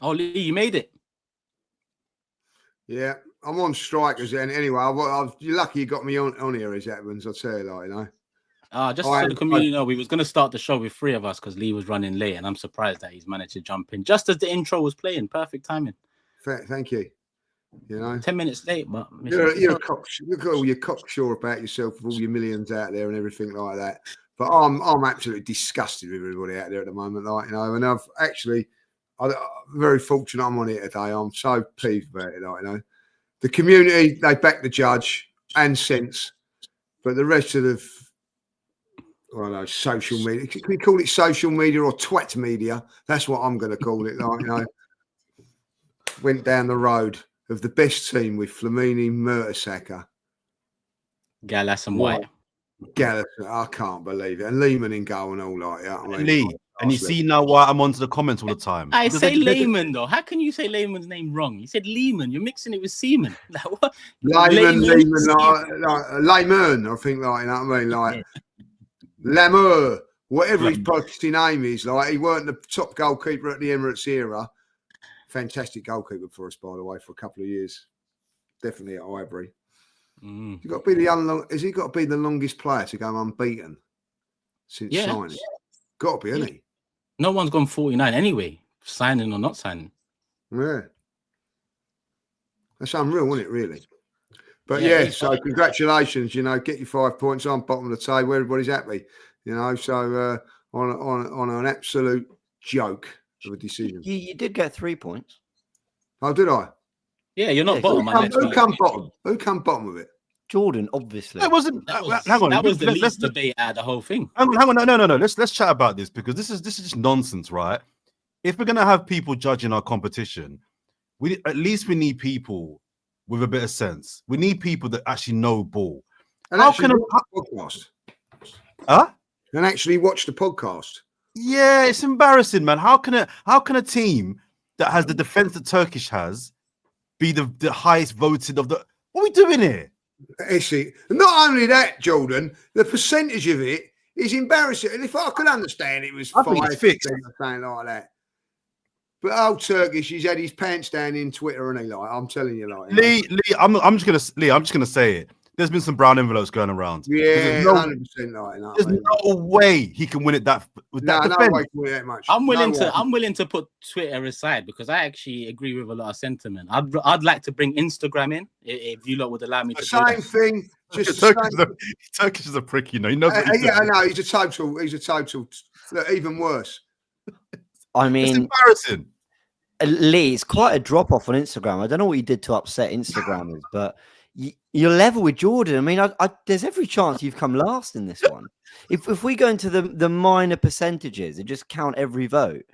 Oh, Lee, you made it. Yeah, I'm on strikers. And anyway, you're lucky you got me on here, as Evans. I'll tell you, like, you know. Just so the community know, we was going to start the show with 3 of us because Lee was running late, and I'm surprised that he's managed to jump in just as the intro was playing. Perfect timing. Thank you. You know, 10 minutes late, but you're a cock. Look at all your cocksure about yourself with all your millions out there and everything like that. But I'm absolutely disgusted with everybody out there at the moment, like, you know. And I'm very fortunate I'm on here today. I'm so peeved about it, like, you know. The community, they back the judge and sense, but the rest of the, I don't know, social media. Can we call it social media or twat media? That's what I'm going to call it. Like, you know, went down the road of the best team with Flamini, Mertesacker, Gallas and White. Gallas, I can't believe it. And Lehman in goal and all like that. I mean, Lee, and you see now why I'm onto the comments all the time. I say Lehman though. How can you say Lehman's name wrong? You said Lehman. You're mixing it with Seaman. Like, what? Lehman, I think, like, you know what I mean? Like Lamour, whatever his posty name is. Like, he weren't the top goalkeeper at the Emirates era. Fantastic goalkeeper for us, by the way, for a couple of years. Definitely at Highbury. Has he got to be the longest player to go unbeaten since signing? Got to be, hasn't he? No one's gone 49 anyway, signing or not signing. Yeah. That's unreal, isn't it, really? But yeah, so congratulations, you know, get your 5 points on bottom of the table. Everybody's happy, you know, so on an absolute joke of a decision. You did get 3 points. Oh, did I? Yeah, you're not bottom. Who come bottom? Who come bottom of it? Jordan, obviously. It wasn't. Hang on. That was the least debate out of the whole thing. Hang on. No. Let's chat about this because this is just nonsense, right? If we're gonna have people judging our competition, we need people with a bit of sense. We need people that actually know ball. And how can podcast? Huh? And actually watch the podcast. Yeah, it's embarrassing, man. How can a team that has the defense that Turkish has be the highest voted of the? What are we doing here? See, not only that, Jordan, the percentage of it is embarrassing. And if I could understand, it was 5% or something like that. But old Turkish, he's had his pants down in Twitter, and I'm telling you, like, Lee, I'm just gonna say it. There's been some brown envelopes going around. Yeah, 100% like that. There's no way he can win it with that defense. No way to win that much. I'm willing to put Twitter aside because I actually agree with a lot of sentiment. I'd like to bring Instagram in if you lot would allow me to. Same thing. Turkish is a prick, you know. He knows I know. He's a total. Even worse. I mean, it's embarrassing. Lee, it's quite a drop off on Instagram. I don't know what you did to upset Instagrammers, but you're level with Jordan. I mean, there's every chance you've come last in this one. If we go into the minor percentages and just count every vote,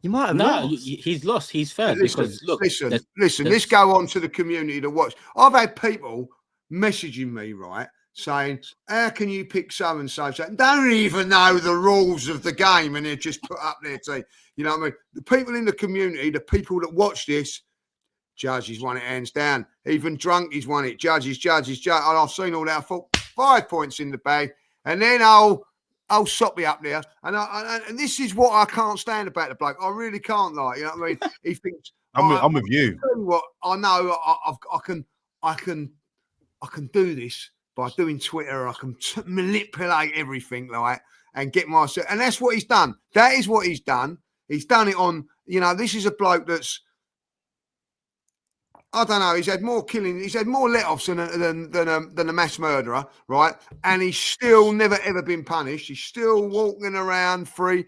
you might have lost. He's lost. He's third. Listen. Let's go on to the community to watch. I've had people messaging me, right, saying, how can you pick so and so? Don't even know the rules of the game, and they're just put up there to, you know what I mean? The people in the community, the people that watch this, Judges won it hands down. Even Drunkies won it. Judges. And I've seen all that. I thought 5 points in the bag. And then I'll Soppy up there. And this is what I can't stand about the bloke. I really can't, like, you know what I mean? He thinks I'm with you. What I know, I can do this by doing Twitter. I can manipulate everything, like, and get myself. And that's what he's done. That is what he's done. He's done it on, you know, this is a bloke that's, I don't know. He's had more killing. He's had more let-offs than a mass murderer, right? And he's still never ever been punished. He's still walking around free.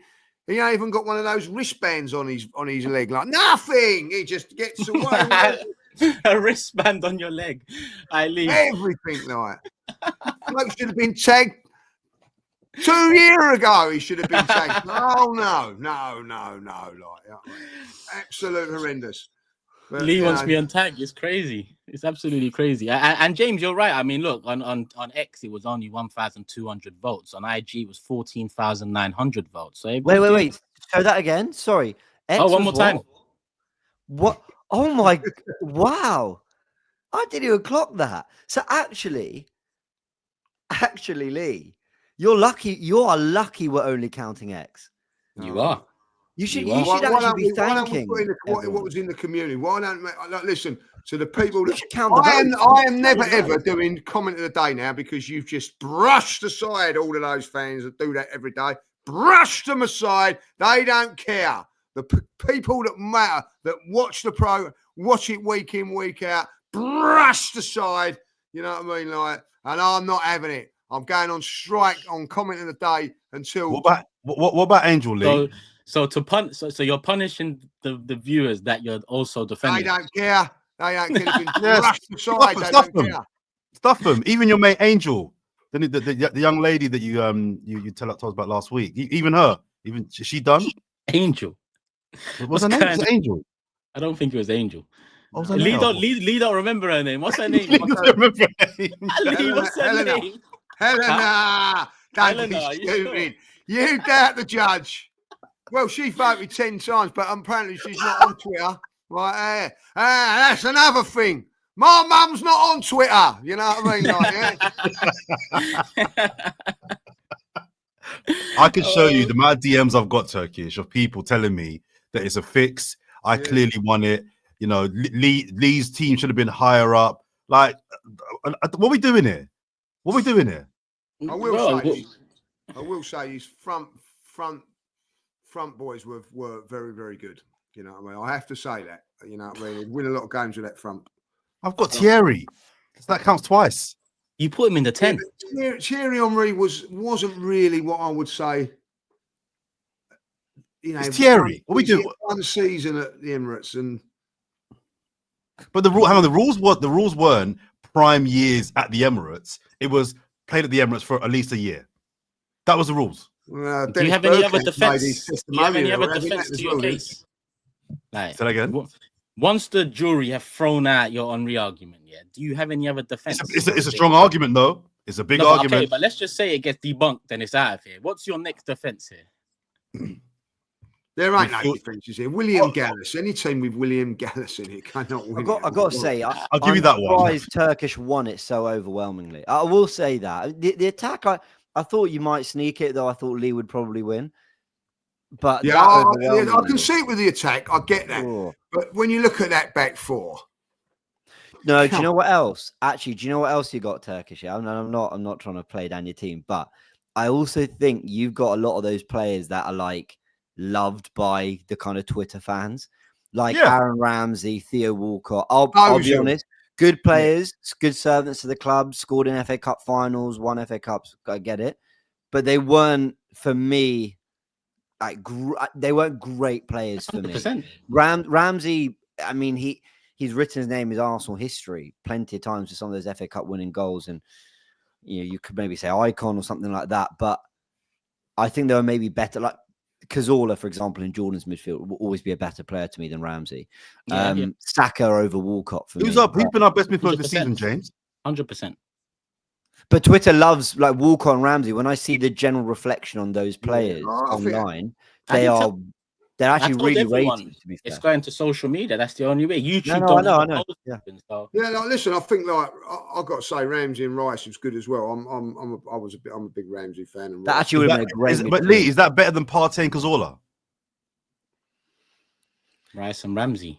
He ain't even got one of those wristbands on his leg. Like nothing. He just gets away. A wristband on your leg. I leave everything like. Bloke should have been tagged 2 years ago. He should have been tagged. Oh no. Like, absolute horrendous. But, Lee wants me on tag. It's crazy. It's absolutely crazy. And James, you're right. I mean, look, on X, it was only 1,200 votes. On IG, it was 14,900 votes. So wait. Show that again. Sorry. X one more time. What? Oh, my. Wow. I didn't even clock that. So actually, Lee, you're lucky. You are lucky we're only counting X. You are. You should You are. actually be why don't we thanking put in what everyone. was in the community? Why don't listen to the people You that should count the I votes. am never ever doing comment of the day now because you've just brushed aside all of those fans that do that every day. Brushed them aside. They don't care. The people that matter, that watch the program, watch it week in, week out, brushed aside. You know what I mean? Like, and I'm not having it. I'm going on strike on comment of the day until. What about Angel Lee? So you're punishing the viewers that you're also defending. They don't care. They don't care. It's been brushed aside. They don't care. Stuff them. Even your mate Angel, the young lady that you told us about last week. Even her. Even is she done? Angel. What's her name? Is it Angel? I don't think it was Angel. What was Lee don't remember her name. What's her name? Lee doesn't remember her name. Lee, what's her name? Helena. Don't be Helena, stupid. You doubt the judge. Well, she voted 10 times, but apparently she's not on Twitter. Right there. That's another thing. My mum's not on Twitter. You know what I mean? Like, yeah. I can show you the amount of DMs I've got, Turkish, of people telling me that it's a fix. I clearly won it. You know, Lee's team should have been higher up. Like, what are we doing here? What are we doing here? I will say his front boys were very, very good. You know what I mean? I have to say that. You know what I mean? He'd win a lot of games with that front. I've got Thierry. That counts twice. You put him in the 10. Yeah, Thierry Henry wasn't really what I would say. You know, it's Thierry. What we do? One season at the Emirates, but the rules weren't prime years at the Emirates. It was played at the Emirates for at least a year. That was the rules. Do you have any other defense? Do you have any other defense to your case? Like, say that again. Once the jury have thrown out your Henry argument, do you have any other defense? It's a strong argument, though. It's a big argument. Okay, but let's just say it gets debunked, then it's out of here. What's your next defense here? There ain't no defences here. William Gallas. Any team with William Gallas in it cannot win. I've got to say, I'll give you that one. I'm surprised Turkish won it so overwhelmingly. I will say that the attack. I thought you might sneak it, though. I thought Lee would probably win. But I can see it with the attack. I get that. Sure. But when you look at that back four, do you know what else? Actually, do you know what else you got, Turkish? I'm not trying to play down your team, but I also think you've got a lot of those players that are like loved by the kind of Twitter fans, like Aaron Ramsey, Theo Walcott. I'll be honest, good players, good servants to the club, scored in FA Cup finals, won FA Cups. I get it, but they weren't for me. Like they weren't great players for 100%. Me. Ramsey, I mean, he's written his name in Arsenal history plenty of times for some of those FA Cup winning goals, and you could maybe say icon or something like that. But I think they were maybe better. Like Cazorla, for example, in Jordan's midfield will always be a better player to me than Ramsey. Saka over Walcott for me. Who's been our best midfielder this season, James? 100%. But Twitter loves like Walcott and Ramsey. When I see the general reflection on those players online, they're actually really rated. To be fair. It's going to social media. That's the only way. YouTube. I know. Listen, I think like I've got to say Ramsey and Rice was good as well. I'm a big Ramsey fan. And that actually would have been a great. But Lee, is that better than Partey and Cazorla? Rice and Ramsey.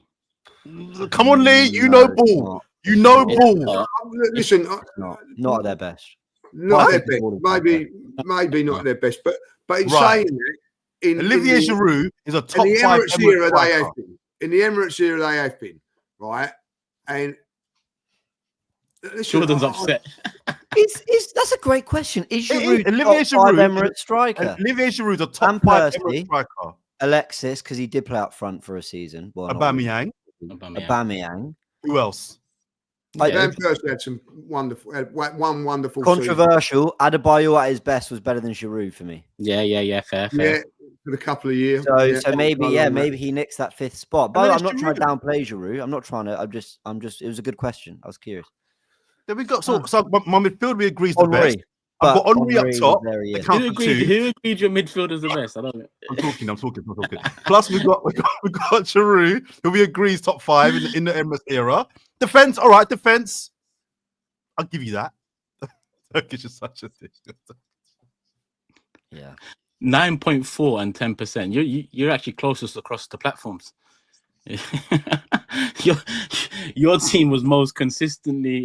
Come on, Lee. You know ball. You know ball. Listen, not at their best. Not their best. Maybe not their best. But in saying that, Olivier Giroud is a top 5 Emirates era. They have been in the Emirates era. They have been right. And listen, Jordan's upset. That's a great question. Is Giroud Olivier Giroud Emirates striker? Olivier Giroud a top 5 Emirates striker. Alexis, because he did play up front for a season. Aubameyang. Who else? Van Persie had some one wonderful controversial. Adebayo at his best was better than Giroud for me. Yeah, fair. Yeah, for a couple of years. So maybe he nicks that 5th spot. But I'm not trying to downplay Giroud. I'm not trying to. I'm just. It was a good question. I was curious. There we go. So my midfield agrees the best. I've got Henry up top. Who agreed your midfield is the best? I don't know. I'm talking. Plus we got Giroud, who we agrees top 5 in the Emirates era. Defense, all right. Defense, I'll give you that. Turkish is such a thing. Yeah. 9.4 and 10%. You're actually closest across the platforms. your team was most consistently.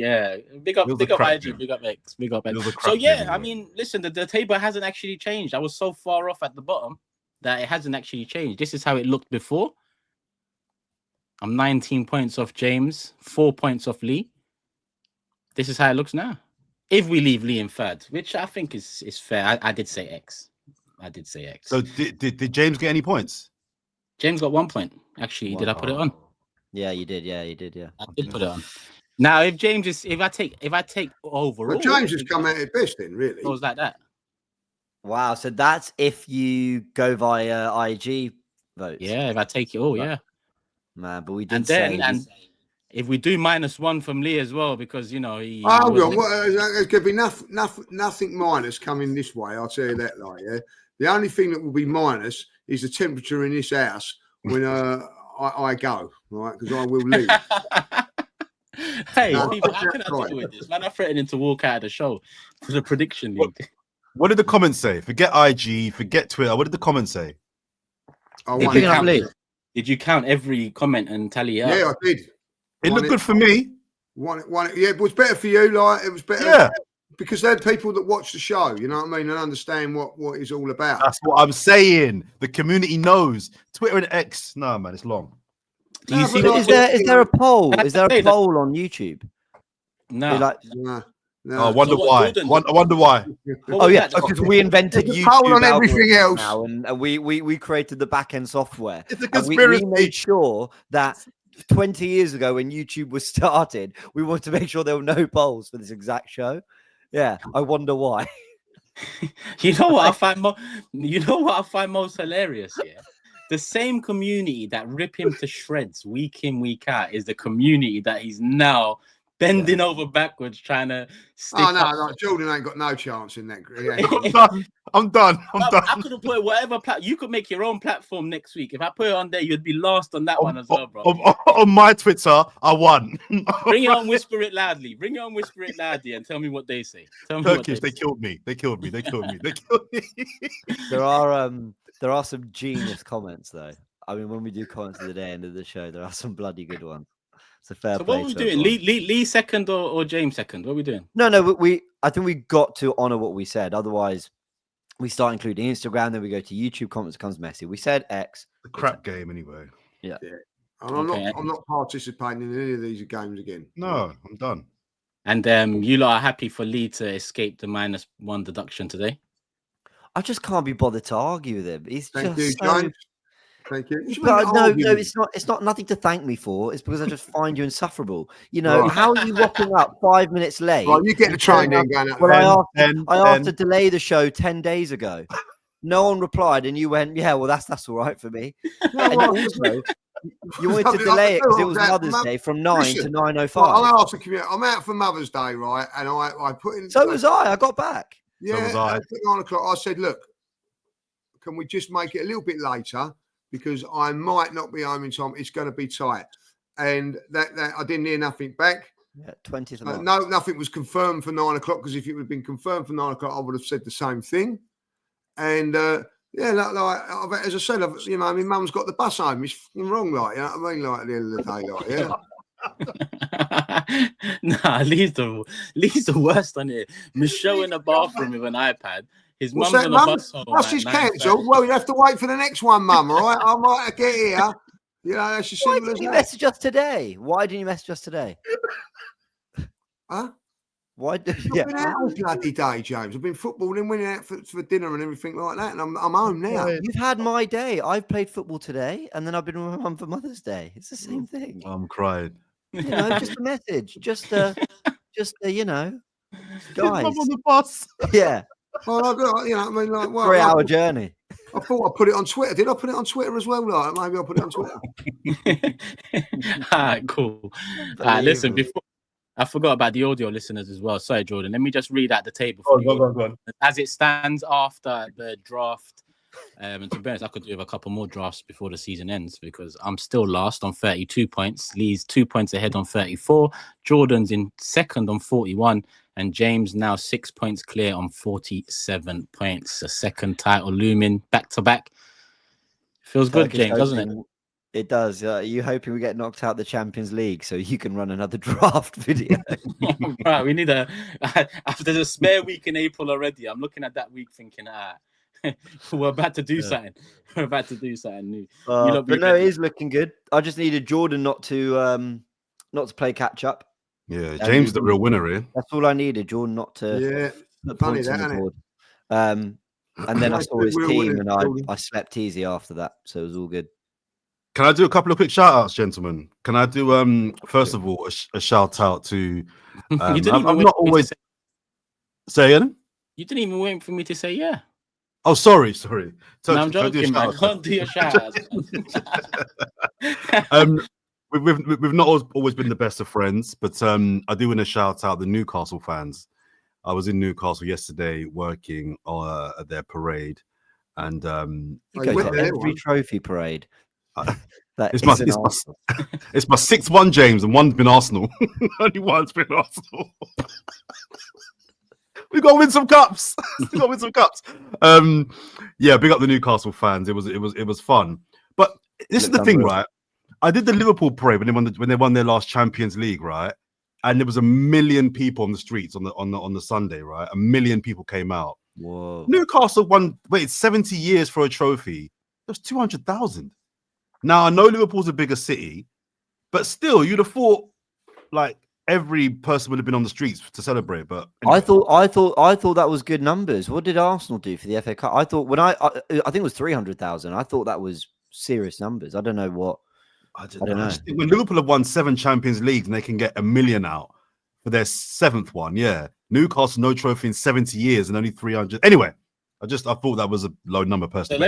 Big up IG, big up X, big up X. So yeah, I mean, listen, the table hasn't actually changed. I was so far off at the bottom that it hasn't actually changed. This is how it looked before. I'm 19 points off James, 4 points off Lee. This is how it looks now. If we leave Lee in third, which I think is fair. I did say X. So did James get any points? James got 1 point. Actually, did I put it on? Yeah, you did. Yeah, you did. Yeah, I did put it on. Now, if I take overall, but James has come out at best then, really. It was like that. Wow. So that's if you go via IG votes. Yeah, if I take it all, yeah. Man, but we did and if we do -1 from Lee as well, because you know he. Hold on, there's going to be nothing minus coming this way. I'll tell you that, like, yeah. The only thing that will be minus is the temperature in this house when I go, right? Because I will leave. Hey, people, how can I deal with this? Man, I'm threatening to walk out of the show for the prediction league. What did the comments say? Forget IG, forget Twitter. What did the comments say? Did you count every comment and tally it up? Yeah, I did. It looked good for me. Yeah, it was better for you. Like, it was better. Yeah. Because they're people that watch the show, you know what I mean, and understand what it's all about. That's what I'm saying. The community knows. Twitter and X. No, man, it's long. Do you see? Is there a poll? Is there a poll on YouTube? No. No. I wonder why. I wonder why. Oh yeah, because we invented YouTube poll on everything else now, and we created the back end software. It's a conspiracy. We made sure that 20 years ago, when YouTube was started, we wanted to make sure there were no polls for this exact show. Yeah, I wonder why. You know what I find most hilarious? Yeah, the same community that rip him to shreds week in, week out is the community that he's now bending over backwards trying to stick no, Jordan ain't got no chance in that. I'm done. I could have put whatever you could make your own platform next week. If I put it on there, you'd be last on that one as well, bro. On my Twitter, I won. Bring it on, whisper it loudly. And tell me what they say. Turkish, they killed me. There are some genius comments though. I mean, when we do comments of the day, end of the show, there are some bloody good ones. It's a fair play. What are we doing? Lee second or James second? What are we doing? No, I think we got to honor what we said. Otherwise, we start including Instagram, then we go to YouTube comments, becomes messy. We said X. The crap game anyway. Yeah. I'm not participating in any of these games again. No, I'm done. And you lot are happy for Lee to escape the -1 deduction today? I just can't be bothered to argue with him. Thank you, James. Thank you. No, it's not nothing to thank me for. It's because I just find you insufferable. You know, how are you rocking up 5 minutes late? Well, you get the train then going up. Well, I asked to delay the show 10 days ago. No one replied, and you went, "Yeah, well, that's all right for me." And also, you wanted to delay it because it was Mother's Day from 9 to 9:05. I'm out for Mother's Day, right? And I put in. So was I. I got back. Yeah, so was I. At 9 o'clock, I said, "Look, can we just make it a little bit later? Because I might not be home in time. It's going to be tight." And that I didn't hear nothing back. Yeah, 20th of March. No, nothing was confirmed for 9 o'clock, because if it would have been confirmed for 9 o'clock, I would have said the same thing. And like, as I said, you know, I mean, Mum's got the bus home. It's wrong, like, you know what I mean? Like, at the end of the day, like, yeah. Nah, Lee's the worst on it. Michelle in the bathroom with an iPad. His mum's on the bus home. Bus is cancelled. Well, you have to wait for the next one, Mum. All right, I might get here. You know, that's as simple as that. Why didn't you message us today? Why didn't you message us today? Huh? Why? I've been out all bloody day, James. I've been footballing, went out for dinner and everything like that, and I'm home now. You've had my day. I've played football today, and then I've been with my mum for Mother's Day. It's the same thing. I'm crying. You know, just a message, just you know, guys. I'm on the bus. Yeah. Well, I got, you know, I mean, like, 3-hour journey. I thought I put it on Twitter. Did I put it on Twitter as well? Like, maybe I put it on Twitter. All right, cool. Listen, before I forgot about the audio listeners as well. Sorry, Jordan. Let me just read out the table for you. Go on. As it stands after the draft And to be honest, I could do with a couple more drafts before the season ends because I'm still last on 32 points. Lee's 2 points ahead on 34. Jordan's in second on 41. And James now 6 points clear on 47 points. A second title looming back to back. Feels good, James, doesn't it? It does. Are you hoping we get knocked out the Champions League so you can run another draft video? Right, we need after the spare week in April already. I'm looking at that week thinking, we're about to do something. We're about to do something new. But no, it is looking good. I just needed Jordan not to play catch up. Yeah, James is the real winner here. That's all I needed, Jordan not to put points on the board. And then I saw his team and I slept easy after that. So it was all good. Can I do a couple of quick shout outs, gentlemen? Can I do first of all a shout out to you didn't I'm not always say again? You didn't even wait for me to say yeah. Oh, sorry. No, I'm joking, man. Can't do your shout outs. We've not always been the best of friends, but I do want to shout out the Newcastle fans. I was in Newcastle yesterday working at their parade, and you go to every trophy parade. It's my 6th one, James, and one's been Arsenal. Only one's been Arsenal. We got to win some cups. Yeah, big up the Newcastle fans. It was fun. But this is the thing, right? I did the Liverpool parade when they won their last Champions League, right? And there was 1 million people on the streets on the Sunday, right? 1 million people came out. Whoa! Newcastle waited 70 years for a trophy. There's 200,000. Now I know Liverpool's a bigger city, but still, you'd have thought like every person would have been on the streets to celebrate. But anyway. I thought that was good numbers. What did Arsenal do for the FA Cup? I thought I think it was 300,000. I thought that was serious numbers. I don't know what. I don't know. When Liverpool have won 7 Champions Leagues and they can get 1 million out for their 7th one, yeah. Newcastle no trophy in 70 years and only 300. Anyway, I thought that was a low number personally. So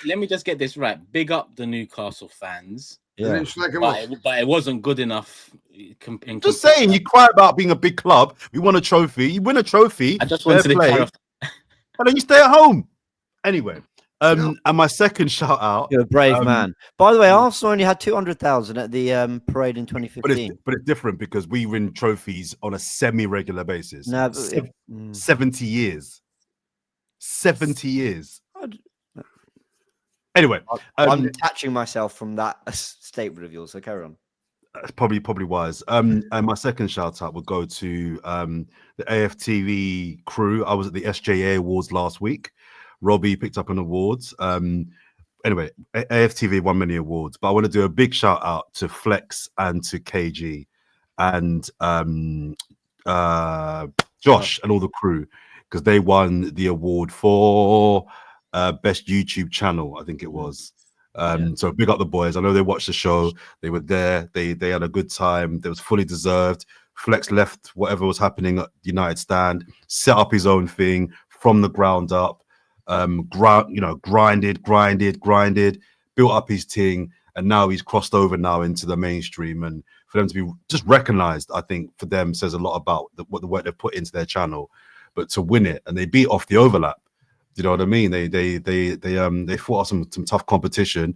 let me just get this right. Big up the Newcastle fans. Yeah. But it wasn't good enough. Just saying, you cry about being a big club. We won a trophy. You win a trophy. I just wanted to clarify. And then you stay at home. Anyway. And my second shout out. You're a brave man. By the way, Arsenal only had 200,000 at the parade in 2015. But it's different because we win trophies on a semi-regular basis. No, 70 years. 70 years. Anyway, I'm detaching myself from that statement of yours. So carry on. Probably wise. And my second shout out would go to the AFTV crew. I was at the SJA Awards last week. Robbie picked up an awards. Anyway, AFTV won many awards, but I want to do a big shout out to Flex and to KG and Josh and all the crew because they won the award for best YouTube channel. I think it was. So big up the boys. I know they watched the show. They were there. They had a good time. It was fully deserved. Flex left whatever was happening at United Stand, set up his own thing from the ground up. Grinded, built up his thing, and now he's crossed over now into the mainstream. And for them to be just recognized, I think for them says a lot about what the work they've put into their channel. But to win it, and they beat off the overlap. You know what I mean? They fought off some tough competition.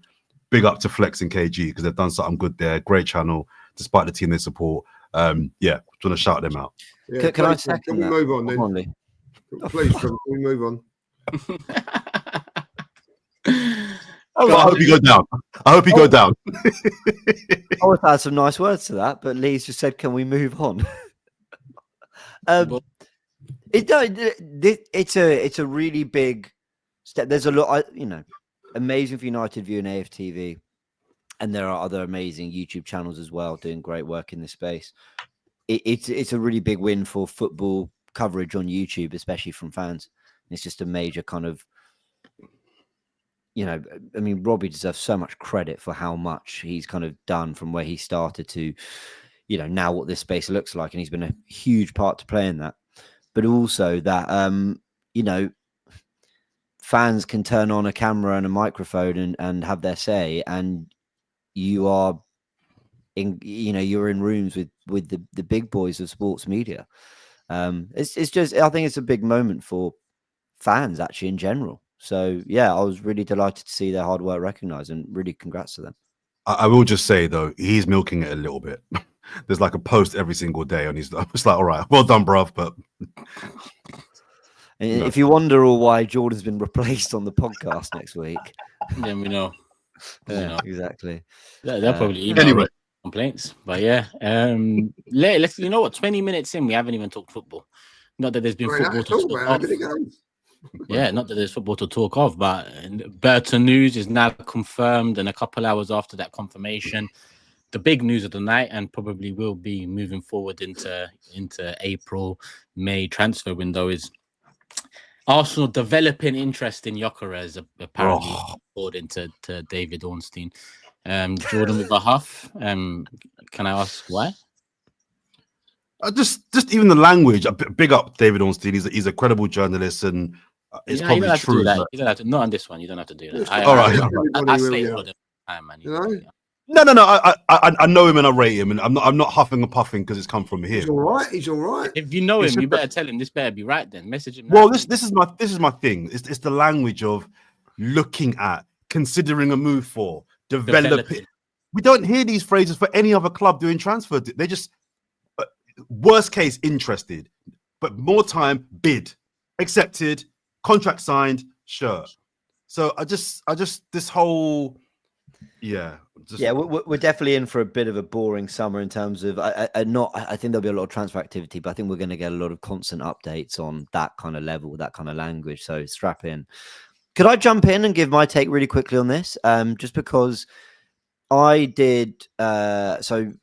Big up to Flex and KG because they've done something good there. Great channel, despite the team they support. Just want to shout them out. Yeah, can I second that? Move on then? Please, can we move on? I hope you go down. I would add some nice words to that, but Lee's just said, "Can we move on?" It's a really big step. There's a lot, amazing for United View and AFTV, and there are other amazing YouTube channels as well doing great work in this space. It's a really big win for football coverage on YouTube, especially from fans. It's just a major kind of, Robbie deserves so much credit for how much he's kind of done from where he started to, now what this space looks like. And he's been a huge part to play in that. But also that, fans can turn on a camera and a microphone and have their say. And you are you're in rooms with the big boys of sports media. It's just, I think it's a big moment for fans actually in general. So yeah, I was really delighted to see their hard work recognised, and really congrats to them. I will just say though, he's milking it a little bit. There's like a post every single day on his stuff. It's like, all right, well done, bruv. But if you wonder all why Jordan's been replaced on the podcast next week, then we know. Yeah, exactly. They'll probably email complaints, but yeah. Let's. You know what? 20 minutes in, we haven't even talked football. Not that there's been football to talk of. Yeah, not that there's football to talk of, but Berta news is now confirmed, and a couple hours after that confirmation, the big news of the night, and probably will be moving forward into April, May transfer window, is Arsenal developing interest in GYOKERES, apparently, according to David Ornstein. Jordan with a huff. Can I ask why? Just even the language. Big up David Ornstein. He's a credible journalist, and it's probably you don't have true. To do that. You don't have to. Not on this one. You don't have to do that. All right. I say all of them. Man. No. I know him and I rate him, and I'm not huffing and puffing because it's come from him. He's all right. If you know him, you better tell him this better be right. Then message him. Well, this is my thing. It's the language of looking at, considering a move for, developing. We don't hear these phrases for any other club doing transfer. They just worst case interested, but more time bid, accepted, contract signed, sure. So I just this whole we're definitely in for a bit of a boring summer in terms of I think there'll be a lot of transfer activity, but I think we're going to get a lot of constant updates on that kind of level, that kind of language. So strap in. Could I jump in and give my take really quickly on this? Just because I did so.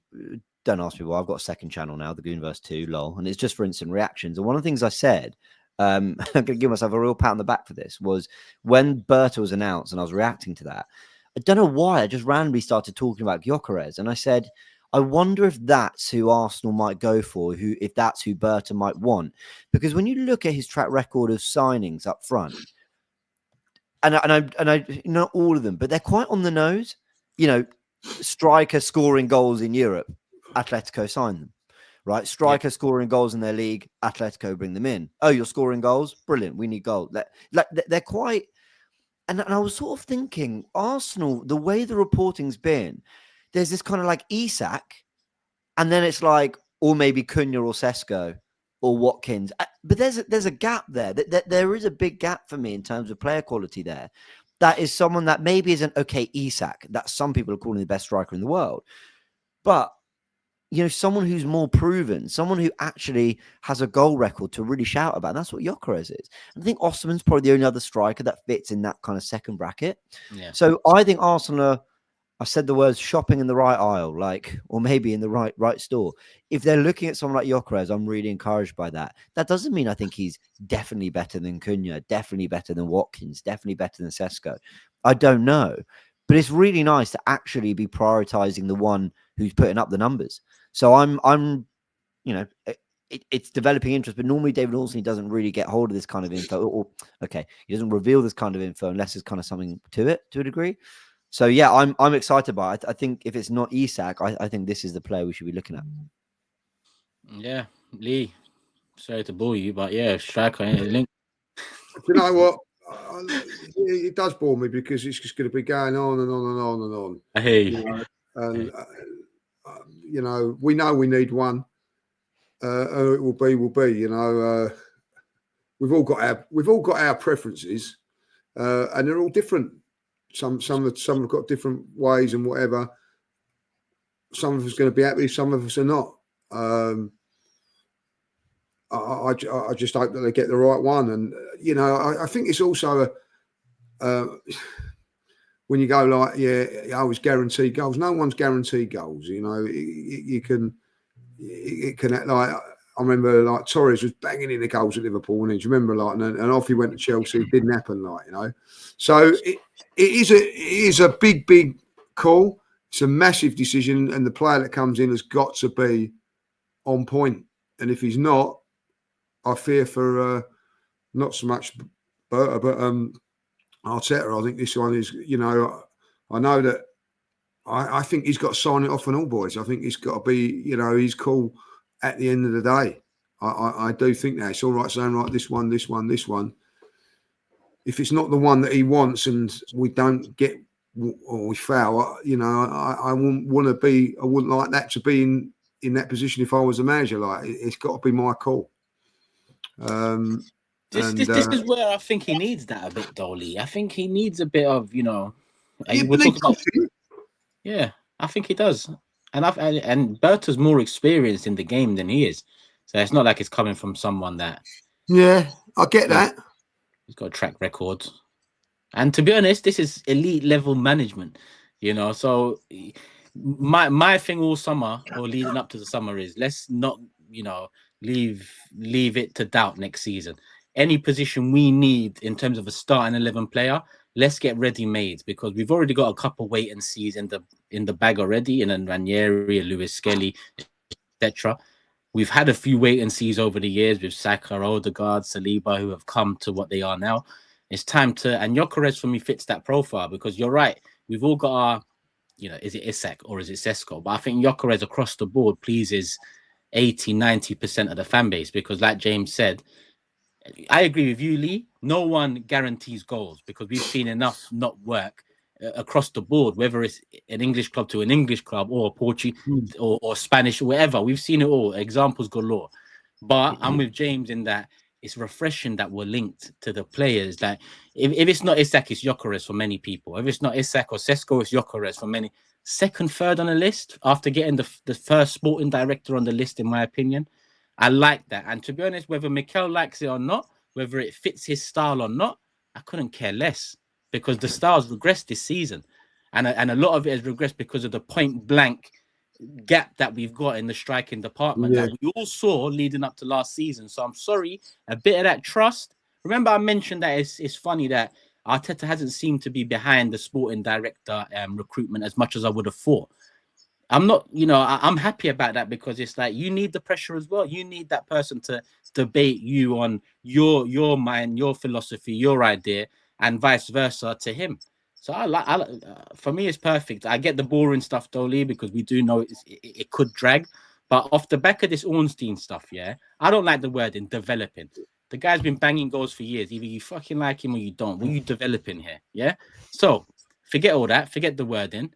Don't ask me why. I've got a second channel now, the Goonverse 2, lol, and it's just for instant reactions. And one of the things I said, I'm going to give myself a real pat on the back for this, was when Berta was announced and I was reacting to that, I don't know why, I just randomly started talking about GYOKERES. And I said, I wonder if that's who Arsenal might go for, if that's who Berta might want. Because when you look at his track record of signings up front, and I not all of them, but they're quite on the nose. You know, striker scoring goals in Europe, Atletico sign them, right? Striker scoring goals in their league, Atletico bring them in. Oh, you're scoring goals? Brilliant. We need goals. They're quite... And I was sort of thinking, Arsenal, the way the reporting's been, there's this kind of like Isak, and then it's like, or maybe Cunha or Sesko or Watkins. But there's a gap there. There is a big gap for me in terms of player quality there. That is someone that maybe isn't Isak, that some people are calling the best striker in the world. But you know, someone who's more proven, someone who actually has a goal record to really shout about. And that's what GYOKERES is. I think Osman's probably the only other striker that fits in that kind of second bracket. Yeah. So I think Arsenal I said the words shopping in the right aisle, or maybe in the right store. If they're looking at someone like GYOKERES, I'm really encouraged by that. That doesn't mean I think he's definitely better than Cunha, definitely better than Watkins, definitely better than Sesko. I don't know. But it's really nice to actually be prioritizing the one who's putting up the numbers. So I'm, it's developing interest, but normally David Ornstein doesn't really get hold of this kind of info. He doesn't reveal this kind of info unless there's kind of something to it to a degree. So yeah, I'm excited by it. I think if it's not Isak, I think this is the player we should be looking at. Yeah, Lee. Sorry to bore you, but yeah, striker ain't a link. You know what? It does bore me because it's just going to be going on and on and on and on. Hey, we know we need one. It will be. We've all got our preferences, and they're all different. Some have got different ways and whatever. Some of us are going to be happy, some of us are not. I just hope that they get the right one, and I think it's also when you go it's guaranteed goals. No one's guaranteed goals. It can I remember Torres was banging in the goals at Liverpool, and do you remember and off he went to Chelsea. It didn't happen, So it is a big call. It's a massive decision, and the player that comes in has got to be on point. And if he's not, I fear for not so much Berta, but Arteta. I think this one is, I know that I think he's got to sign it off on all boys. I think he's got to be, he's cool at the end of the day. I do think that it's all right saying, this one. If if it's not the one that he wants and we don't get or we fail, you know, I wouldn't want to be. I wouldn't like that to be in that position if I was a manager. Like it's got to be my call. This is where I think he needs that a bit, Dolly. I think he needs a bit of, you know. Yeah, we'll talk about, yeah, I think he does. And Berta's more experienced in the game than he is. So it's not like it's coming from someone that. Yeah, I get that. He's got a track record. And to be honest, this is elite level management, you know. So my thing all summer or leading up to the summer is let's not, you know, leave it to doubt next season. Any position we need in terms of a starting 11 player, let's get ready made because we've already got a couple wait and sees in the bag already, and Ranieri, Lewis Skelly, etc. We've had a few wait and sees over the years with SAKA, Odegaard, Saliba, who have come to what they are now. It's time to, and GYOKERES for me fits that profile because you're right. We've all got our, you know, is it Isak or is it Sesko? But I think GYOKERES across the board pleases 80-90% of the fan base because, like James said, I agree with you, Lee. No one guarantees goals because we've seen enough not work across the board, whether it's an English club to an English club or Portuguese or Spanish or wherever. We've seen it all. Examples galore. But I'm with James in that it's refreshing that we're linked to the players. That if it's not Isak, it's GYOKERES for many people. If it's not Isak or Sesko, it's GYOKERES for many. Second, third on the list after getting the first sporting director on the list, in my opinion. I like that. And to be honest, whether Mikel likes it or not, whether it fits his style or not, I couldn't care less because the style's regressed this season. And a lot of it has regressed because of the point blank gap that we've got in the striking department that we all saw leading up to last season. So I'm sorry, a bit of that trust. Remember, I mentioned that it's funny that Arteta hasn't seemed to be behind the sporting director recruitment as much as I would have thought. I'm not, you know, I'm happy about that because it's like you need the pressure as well. You need that person to debate you on your mind, your philosophy, your idea, and vice versa to him. So for me, it's perfect. I get the boring stuff, Dolly, because we do know it could drag. But off the back of this Ornstein stuff, yeah, I don't like the wording developing. The guy's been banging goals for years. Either you fucking like him or you don't. What are you developing here? Yeah. So forget all that. Forget the wording.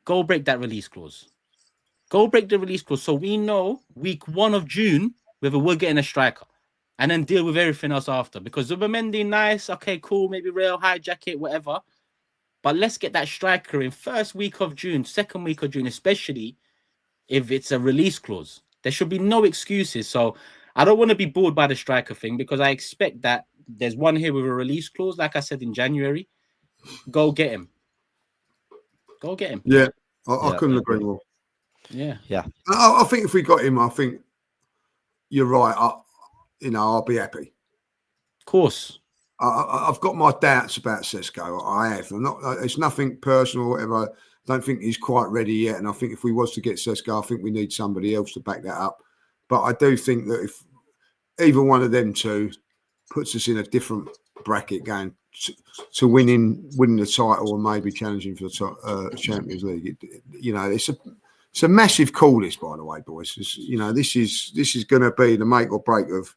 Go break that release clause. Go break the release clause so we know week 1 of June whether we're getting a striker and then deal with everything else after. Because Zubimendi, nice, okay, cool, maybe Real, hijack it, whatever. But let's get that striker in first week of June, second week of June, especially if it's a release clause. There should be no excuses. So I don't want to be bored by the striker thing because I expect that there's one here with a release clause, like I said in January. Go get him. Go get him. Yeah, I couldn't agree more. Yeah. I think if we got him, I think you're right. I'll be happy. Of course. I've got my doubts about Sesko. I have. I'm not. It's nothing personal or whatever. I don't think he's quite ready yet. And I think if we was to get Sesko, I think we need somebody else to back that up. But I do think that if either one of them two puts us in a different bracket going to winning the title and maybe challenging for the Champions League, it's a massive call. This, by the way, boys. This is going to be the make or break of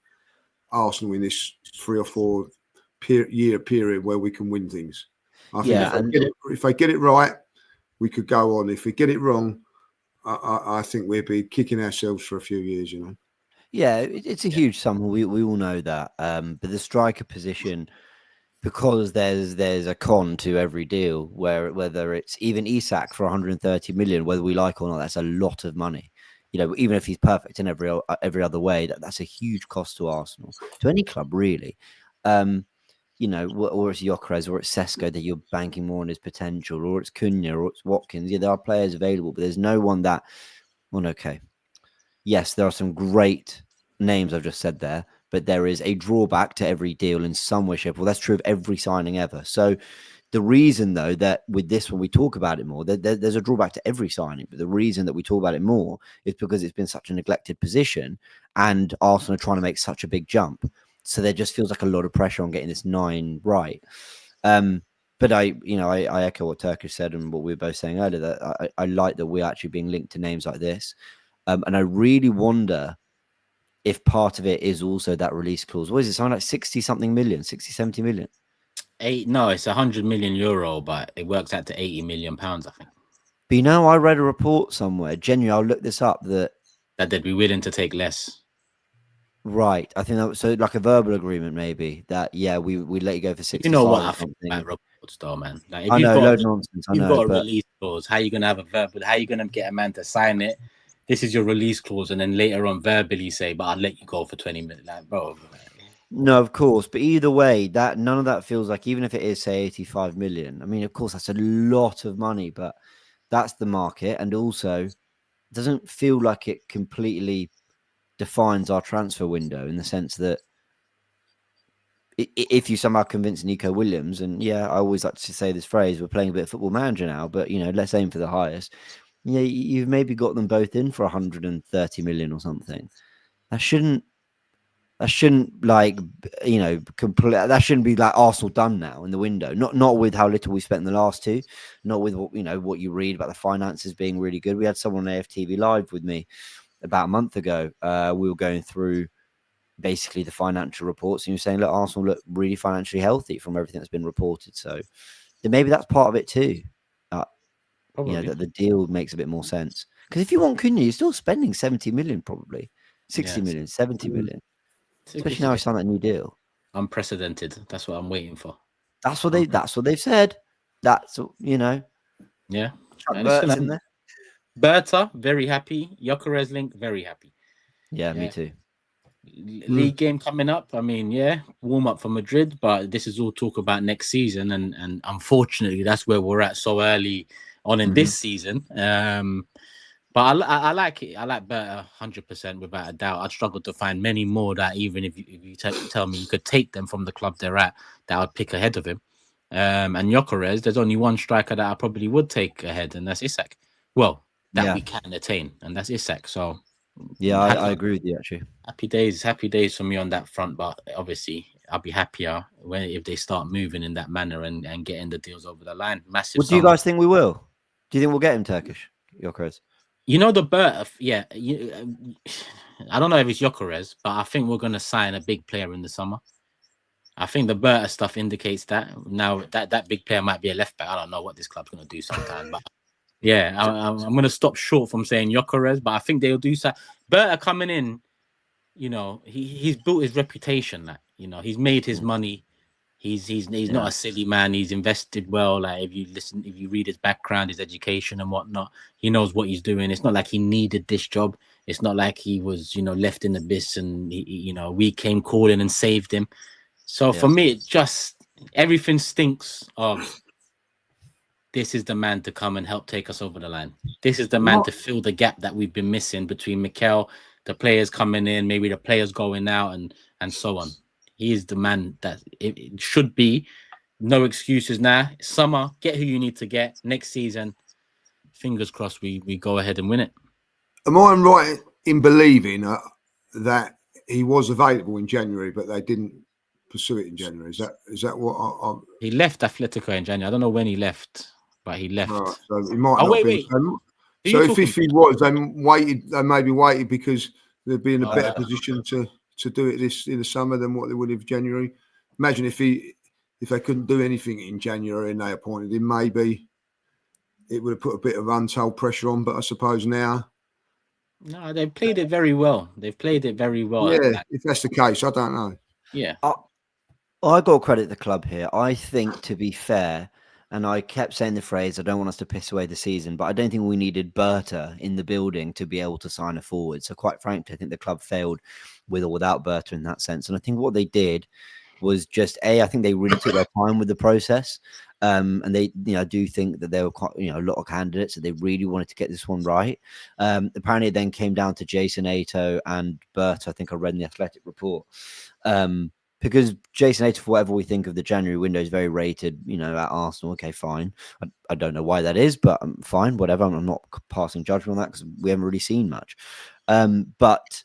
Arsenal in this 3 or 4 year period where we can win things. I think if they get it right, we could go on. If we get it wrong, I think we'll be kicking ourselves for a few years. Yeah, it's a huge sum. We all know that. But the striker position, because there's a con to every deal, whether it's even Isak for 130 million, whether we like or not, that's a lot of money. Even if he's perfect in every other way, that's a huge cost to Arsenal, to any club really. Or it's GYOKERES or it's Sesko that you're banking more on his potential, or it's Cunha or it's Watkins. Yeah, there are players available, but there's no one that. Well, okay. Yes, there are some great names I've just said there, but there is a drawback to every deal in some way, shape. Well, that's true of every signing ever. So the reason, though, that with this one we talk about it more, there's a drawback to every signing, but the reason that we talk about it more is because it's been such a neglected position and Arsenal are trying to make such a big jump. So there just feels like a lot of pressure on getting this 9 right. But I echo what Turkish said and what we were both saying earlier, that I like that we're actually being linked to names like this. And I really wonder if part of it is also that release clause. What is it? Something like 60 something million, 60, 70 million. No, it's 100 million euro, but it works out to 80 million pounds, I think. But you know, I read a report somewhere. Genuinely, I'll look this up. That they'd be willing to take less. Right, I think that was, so like a verbal agreement, maybe that we let you go for 65. You know what I think about reports, though, man. Like, if I you've know, got load nonsense. you've got a release clause. How are you gonna have a verbal? How are you gonna get a man to sign it? This is your release clause, and then later on verbally say, "But I'll let you go for 20 minutes." Like, bro. No, of course, but either way, that none of that feels like, even if it is say 85 million. I mean, of course, that's a lot of money, but that's the market, and also doesn't feel like it completely defines our transfer window in the sense that if you somehow convince Nico Williams, and I always like to say this phrase, we're playing a bit of Football Manager now, but let's aim for the highest. You've maybe got them both in for 130 million or something. That shouldn't like that shouldn't be like Arsenal done now in the window. Not with how little we spent in the last two, not with what you read about the finances being really good. We had someone on AFTV live with me about a month ago. We were going through basically the financial reports, and you're saying, look, Arsenal look really financially healthy from everything that's been reported. So then maybe that's part of it too. That the deal makes a bit more sense. Because if you want Cunha, you're still spending 70 million, probably 60 million, 70 million. Especially now I signed that new deal. Unprecedented. That's what I'm waiting for. That's what they've said. That's Yeah. Berta's in there. Berta, very happy. GYOKERES link, very happy. Yeah, me too. League game coming up. I mean, warm up for Madrid, but this is all talk about next season, and unfortunately, that's where we're at so early on in this season. But I like it. I like Berta 100% without a doubt. I'd struggle to find many more that even if you tell me you could take them from the club they're at, that I'd pick ahead of him. And GYOKERES, there's only one striker that I probably would take ahead, and that's Isak. Well, that we can attain, and that's Isak. So I agree with you actually. Happy days for me on that front. But obviously, I'll be happier if they start moving in that manner and getting the deals over the line. Massive. What do you guys think we will? Do you think we'll get him Turkish GYOKERES? The Berta, I don't know if it's GYOKERES, but I think we're going to sign a big player in the summer. I think the Berta stuff indicates that. Now, that big player might be a left back. I don't know what this club's going to do sometime. But, I'm going to stop short from saying GYOKERES, but I think they'll do so. Berta coming in, he's built his reputation. He's made his money. He's not a silly man. He's invested well. Like if you read his background, his education and whatnot, he knows what he's doing. It's not like he needed this job. It's not like he was, left in the abyss and we came calling and saved him. So for me, it just everything stinks of this is the man to come and help take us over the line. This is the man to fill the gap that we've been missing between Mikel, the players coming in, maybe the players going out and so on. He is the man that it should be. No excuses now. Summer, get who you need to get. Next season, fingers crossed, we go ahead and win it. Am I right in believing that he was available in January, but they didn't pursue it in January? Is that what he left Atletico in January? I don't know when he left, but he left. Right, so he might not wait. So if he was, they maybe waited because they'd be in a better position to do it in the summer than what they would have January. Imagine if they couldn't do anything in January and they appointed him, maybe it would have put a bit of untold pressure on. But I suppose now, no, they've played it very well. Yeah, if that's the case, I don't know. Yeah, I got to credit the club here. I think, to be fair, and I kept saying the phrase, I don't want us to piss away the season, but I don't think we needed Berta in the building to be able to sign a forward. So quite frankly, I think the club failed with or without Berta in that sense. And I think what they did was just, I think they really took their time with the process. And they, I do think that there were quite, a lot of candidates that they really wanted to get this one right. Apparently it then came down to Jason Ato and Berta. I think I read in the Athletic report. Because Jason Ato, for whatever we think of the January window, is very rated, at Arsenal. Okay, fine. I don't know why that is, but fine, whatever. I'm not passing judgment on that because we haven't really seen much. But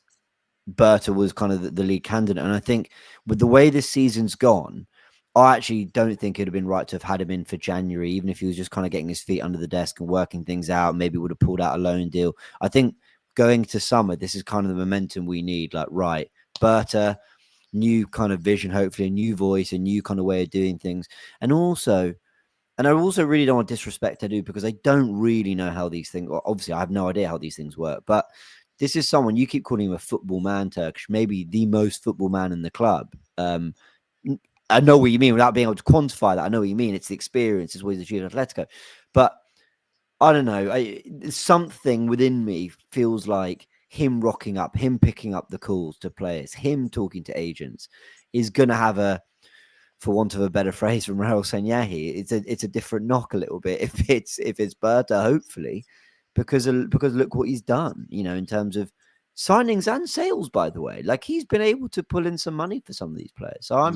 Berta was kind of the lead candidate. And I think with the way this season's gone, I actually don't think it'd have been right to have had him in for January, even if he was just kind of getting his feet under the desk and working things out. Maybe would have pulled out a loan deal. I think going to summer, this is kind of the momentum we need. Like, right, Berta, new kind of vision, hopefully a new voice, a new kind of way of doing things. And I also really don't want to disrespect Edu because I don't really know how these things. Obviously, I have no idea how these things work. But this is someone, you keep calling him a football man, Turkish, maybe the most football man in the club. I know what you mean without being able to quantify that. I know what you mean. It's the experience. It's what he's achieved at Atletico. But I don't know. Something within me feels like him rocking up, him picking up the calls to players, him talking to agents is going to have a, for want of a better phrase from Raul Sanyahi, it's a different knock a little bit if it's Berta, hopefully, because look what he's done, you know, in terms of signings and sales, by the way. Like, he's been able to pull in some money for some of these players. So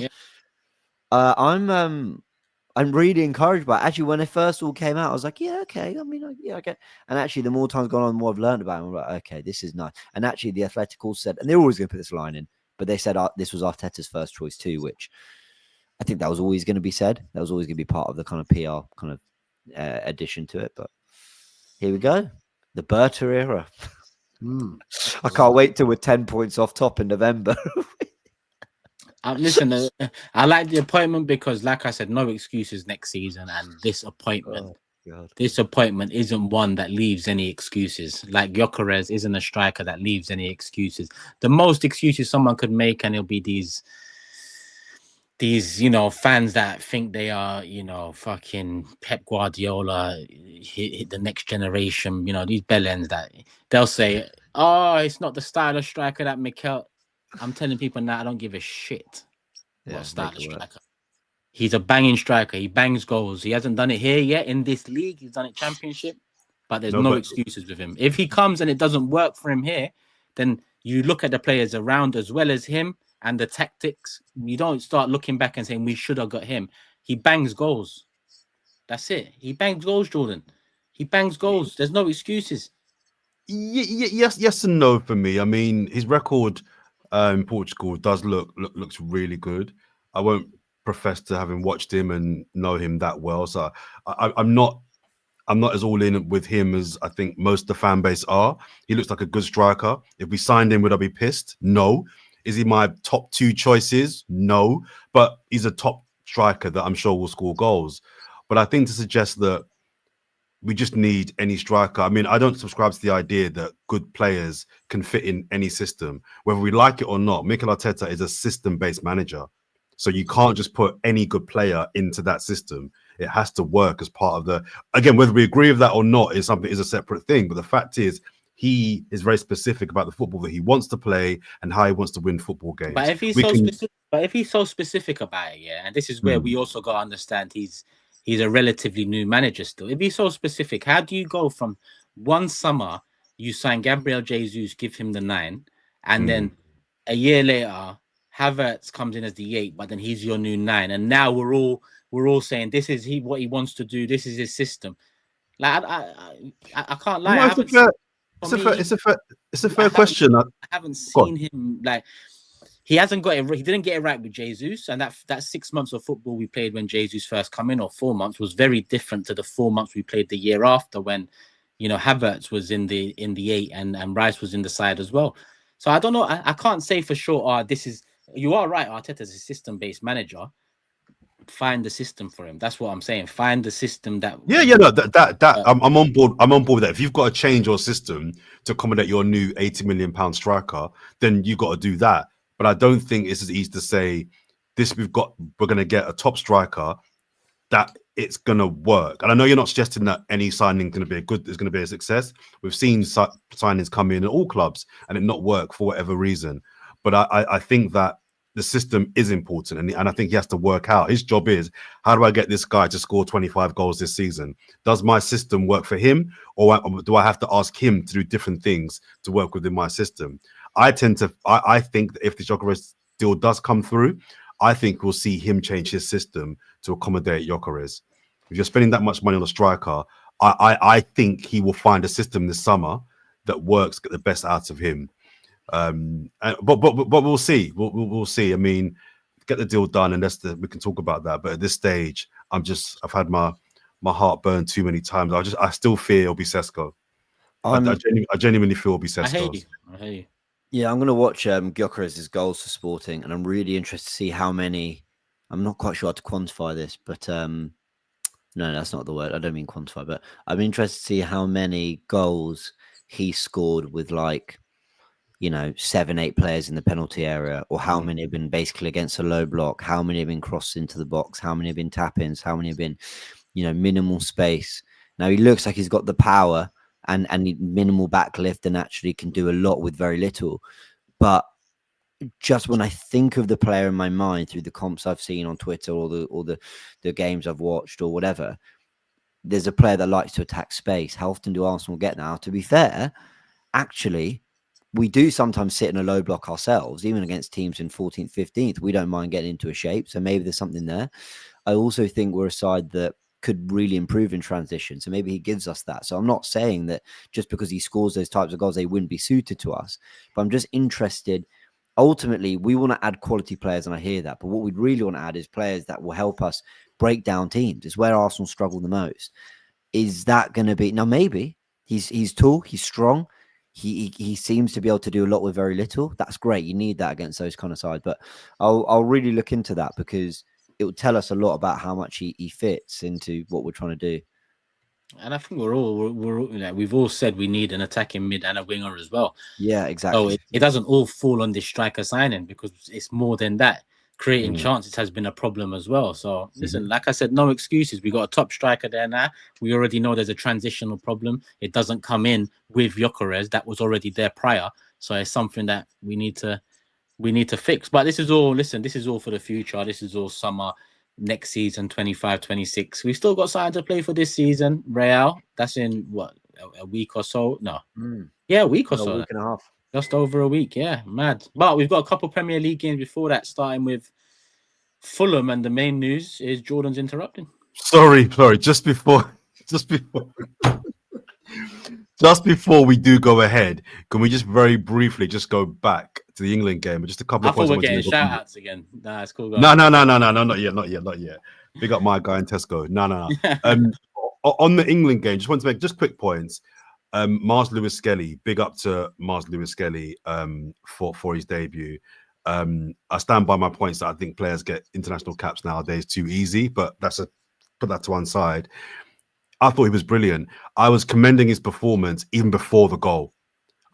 I'm really encouraged by it. Actually, when it first all came out, I was like, yeah, okay. I mean, yeah, okay. And actually, the more time's gone on, the more I've learned about it. I'm like, okay, this is nice. And actually, the Athletic all said, and they're always going to put this line in, but they said this was Arteta's first choice too, which I think that was always going to be said. That was always going to be part of the kind of PR kind of addition to it. But here we go. The Berta era. I can't wait till we're 10 points off top in November. Listen, I like the appointment because, like I said, no excuses next season. And this appointment isn't one that leaves any excuses. Like GYOKERES isn't a striker that leaves any excuses. The most excuses someone could make, and it'll be these, you know, fans that think they are, you know, fucking Pep Guardiola, hit the next generation, you know, these bellends that they'll say, oh, it's not the style of striker that Mikel. I'm telling people now, I don't give a shit what style of striker. He's a banging striker. He bangs goals. He hasn't done it here yet in this league. He's done it Championship, but there's no excuses with him. If he comes and it doesn't work for him here, then you look at the players around as well as him and the tactics. You don't start looking back and saying we should have got him. He bangs goals. That's it. He bangs goals, Jordan. He bangs goals. There's no excuses. Yes and no for me. I mean, his record in Portugal does looks really good. I won't profess to having watched him and know him that well, so I'm not as all in with him as I think most of the fan base are. He looks like a good striker. If we signed him, would I be pissed? No. Is he my top 2 choices? No. But he's a top striker that I'm sure will score goals. But I think to suggest that we just need any striker. I mean, I don't subscribe to the idea that good players can fit in any system. Whether we like it or not, Mikel Arteta is a system-based manager. So you can't just put any good player into that system. It has to work as part of the... Again, whether we agree with that or not is a separate thing. But the fact is, he is very specific about the football that he wants to play and how he wants to win football games. But if he's so specific about it, yeah, and this is where we also got to understand he's a relatively new manager still. If he's so specific, how do you go from one summer you sign Gabriel Jesus, give him the 9, and then a year later Havertz comes in as the 8, but then he's your new 9, and now we're all saying this is what he wants to do. This is his system. Like I can't lie. No, it's a fair question. I haven't seen him like. He hasn't got it. He didn't get it right with Jesus, and that 6 months of football we played when Jesus first came in, or 4 months, was very different to the 4 months we played the year after, when, you know, Havertz was in the 8 and Rice was in the side as well. So I don't know. I can't say for sure. This is, you are right. Arteta's a system-based manager. Find the system for him. That's what I'm saying. Find the system that. I'm on board. I'm on board with that. If you've got to change your system to accommodate your new £80 million striker, then you got to do that. But I don't think it's as easy to say we're going to get a top striker that it's going to work. And I know you're not suggesting that any signing is going to be a success. We've seen signings come in at all clubs and it not work for whatever reason. But I think that the system is important, and I think he has to work out. His job is, how do I get this guy to score 25 goals this season? Does my system work for him, or do I have to ask him to do different things to work within my system? I think that if the GYOKERES deal does come through, I think we'll see him change his system to accommodate GYOKERES. If you're spending that much money on a striker, I think he will find a system this summer that works, get the best out of him. But we'll see. We'll see. I mean, get the deal done, and we can talk about that. But at this stage, I've had my heart burned too many times. I still fear it'll be Sesko. I genuinely feel it'll be Sesko. I hear you. Yeah, I'm going to watch Gyökeres' goals for Sporting, and I'm really interested to see how many. I'm not quite sure how to quantify this, but no, that's not the word. I don't mean quantify, but I'm interested to see how many goals he scored with, like, 7, 8 players in the penalty area, or how many have been basically against a low block, how many have been crossed into the box, how many have been tap-ins, how many have been, minimal space. Now he looks like he's got the power and minimal backlift and actually can do a lot with very little. But just when I think of the player in my mind through the comps I've seen on Twitter or the games I've watched or whatever, there's a player that likes to attack space. How often do Arsenal get now? To be fair, actually, we do sometimes sit in a low block ourselves, even against teams in 14th, 15th. We don't mind getting into a shape. So maybe there's something there. I also think we're a side that could really improve in transition. So maybe he gives us that. So I'm not saying that just because he scores those types of goals, they wouldn't be suited to us. But I'm just interested. Ultimately, we want to add quality players, and I hear that. But what we'd really want to add is players that will help us break down teams. It's where Arsenal struggle the most. Is that going to be... Now, maybe. He's tall. He's strong. He seems to be able to do a lot with very little. That's great. You need that against those kind of sides. But I'll really look into that, because it will tell us a lot about how much he fits into what we're trying to do. And I think we've all said we need an attacking mid and a winger as well. Yeah, exactly. So it doesn't all fall on this striker signing, because it's more than that. Creating chances has been a problem as well. So listen, like I said, no excuses. We got a top striker there now. We already know there's a transitional problem. It doesn't come in with GYOKERES. That was already there prior. So it's something that we need to fix. But this is all, listen, this is all for the future. This is all summer, next season, 25-26. We've still got something to play for this season. Real, that's in what, a week or so? No. Yeah, a week or so. A week and a half. Just over a week, yeah, mad. But we've got a couple Premier League games before that, starting with Fulham, and the main news is Jordan's interrupting. Sorry. Just before we do go ahead, can we just very briefly just go back to the England game? Just a couple of points. I thought we're getting shout outs again. Nah, it's cool. No, not yet. Big up my guy in Tesco. No. On the England game, just want to make just quick points. Mars Lewis Skelly, big up to Mars Lewis Skelly for his debut. I stand by my points that I think players get international caps nowadays too easy, but put that to one side. I thought he was brilliant. I was commending his performance even before the goal.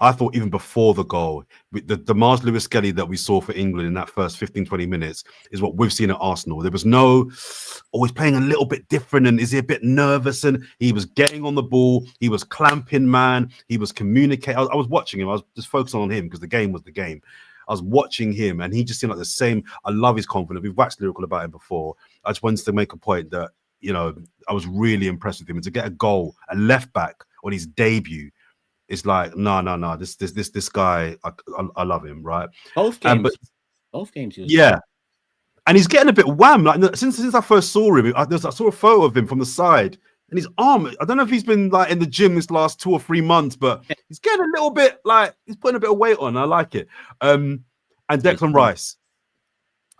I thought even before the goal, the Mars Lewis Skelly that we saw for England in that first 15-20 minutes is what we've seen at Arsenal. There was no, he's playing a little bit different, and is he a bit nervous? And he was getting on the ball. He was clamping, man. He was communicating. I was watching him. I was just focusing on him because the game was the game. I was watching him, and he just seemed like the same. I love his confidence. We've waxed lyrical about him before. I just wanted to make a point that, I was really impressed with him. And to get a goal, a left back on his debut, it's like, no. This guy, I love him, right? Both games. Yeah. And he's getting a bit wham. Like since I first saw him, I saw a photo of him from the side, and his arm. I don't know if he's been like in the gym this last 2 or 3 months, but he's getting a little bit like he's putting a bit of weight on. I like it. And Declan Rice,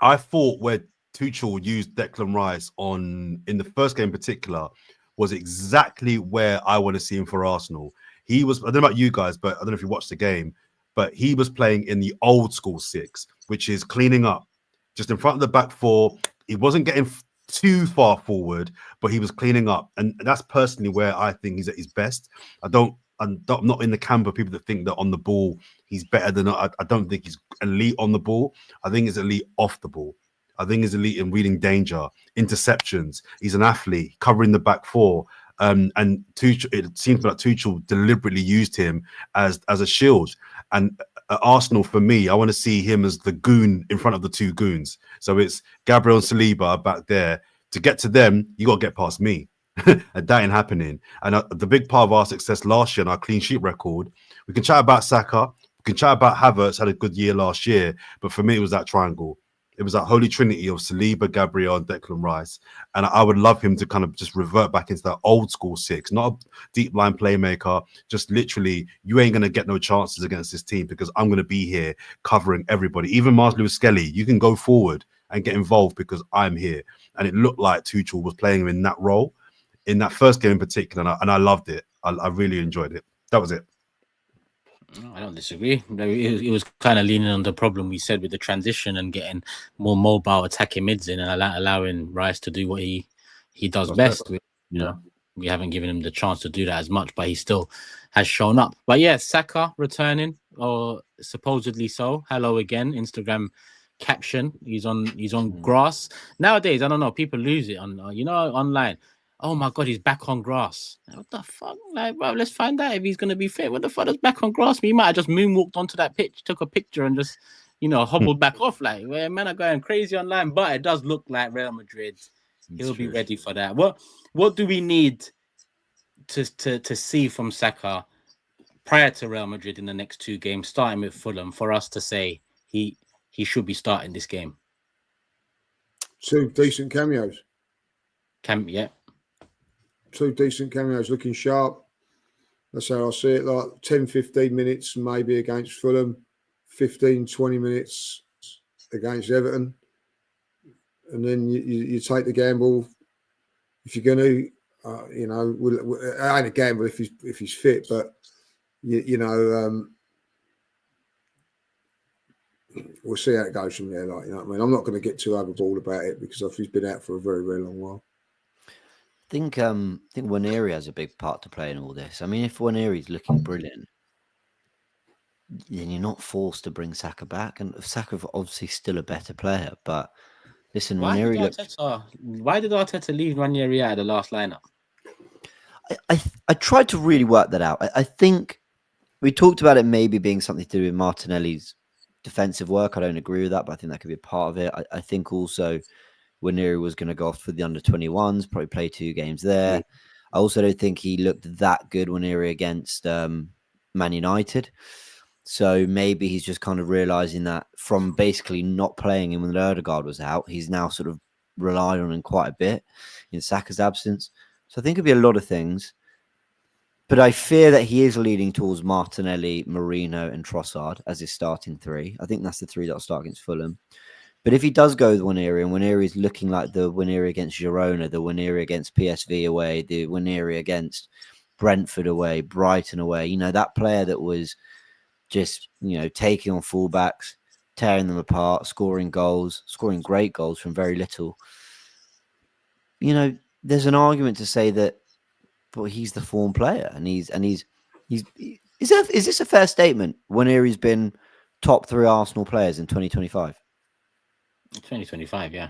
I thought where Tuchel used Declan Rice in the first game in particular was exactly where I want to see him for Arsenal. He was, I don't know about you guys, but I don't know if you watched the game, but he was playing in the old school 6, which is cleaning up just in front of the back 4. He wasn't getting too far forward, but he was cleaning up. And that's personally where I think he's at his best. I'm not in the camp of people that think that on the ball, he's better than, I don't think he's elite on the ball. I think he's elite off the ball. I think he's elite in reading danger, interceptions. He's an athlete, covering the back 4. And Tuchel, it seems like Tuchel deliberately used him as a shield. And at Arsenal, for me, I want to see him as the goon in front of the 2 goons. So it's Gabriel and Saliba back there. To get to them, you got to get past me. And that ain't happening. And the big part of our success last year and our clean sheet record, we can chat about SAKA, we can chat about Havertz, had a good year last year. But for me, it was that triangle. It was that holy trinity of Saliba, Gabriel, and Declan Rice. And I would love him to kind of just revert back into that old school 6, not a deep line playmaker. Just literally, you ain't going to get no chances against this team because I'm going to be here covering everybody. Even Mars Lewis Skelly, you can go forward and get involved because I'm here. And it looked like Tuchel was playing him in that role in that first game in particular. And I loved it. I really enjoyed it. That was it. I don't disagree. It was kind of leaning on the problem we said with the transition and getting more mobile attacking mids in and allowing Rice to do what he does best. We haven't given him the chance to do that as much, but he still has shown up. But yeah, Saka returning, or supposedly so. Hello again. Instagram caption. He's on grass. Nowadays, I don't know. People lose it on online. Oh my God, he's back on grass. What the fuck? Like, bro, let's find out if he's gonna be fit. What the fuck is back on grass? He might have just moonwalked onto that pitch, took a picture, and just hobbled back off. Like, well, men are going crazy online, but it does look like Real Madrid. He'll be ready for that. What do we need to see from Saka prior to Real Madrid in the next 2 games, starting with Fulham, for us to say he should be starting this game? 2 decent cameos. Yeah. 2 decent cameos, looking sharp. That's how I see it. Like 10, 15 minutes maybe against Fulham, 15, 20 minutes against Everton. And then you take the gamble. If you're going to, I ain't a gamble if he's fit, but we'll see how it goes from there. Like, you know what I mean? I'm not going to get too overboard about it because he's been out for a very, very long while. I think Waneri has a big part to play in all this. I mean, if Waneri's looking brilliant, then you're not forced to bring Saka back. And Saka's obviously still a better player, but listen, why did Arteta leave Ranieri out of the last lineup? I tried to really work that out. I think we talked about it maybe being something to do with Martinelli's defensive work. I don't agree with that, but I think that could be a part of it. I think also Waneri was going to go off for the under-21s, probably play 2 games there. Yeah. I also don't think he looked that good Waneri against Man United. So maybe he's just kind of realizing that from basically not playing him when Odegaard was out, he's now sort of relied on him quite a bit in Saka's absence. So I think it'd be a lot of things. But I fear that he is leading towards Martinelli, Marino, and Trossard as his starting 3. I think that's the 3 that'll start against Fulham. But if he does go with Waneri, and Waneri is looking like the Waneri against Girona, the Waneri against PSV away, the Waneri against Brentford away, Brighton away, that player that was just, taking on fullbacks, tearing them apart, scoring great goals from very little. There's an argument to say that, but he's the form player, and is this a fair statement? Waneri's been top 3 Arsenal players in 2025. 2025, yeah.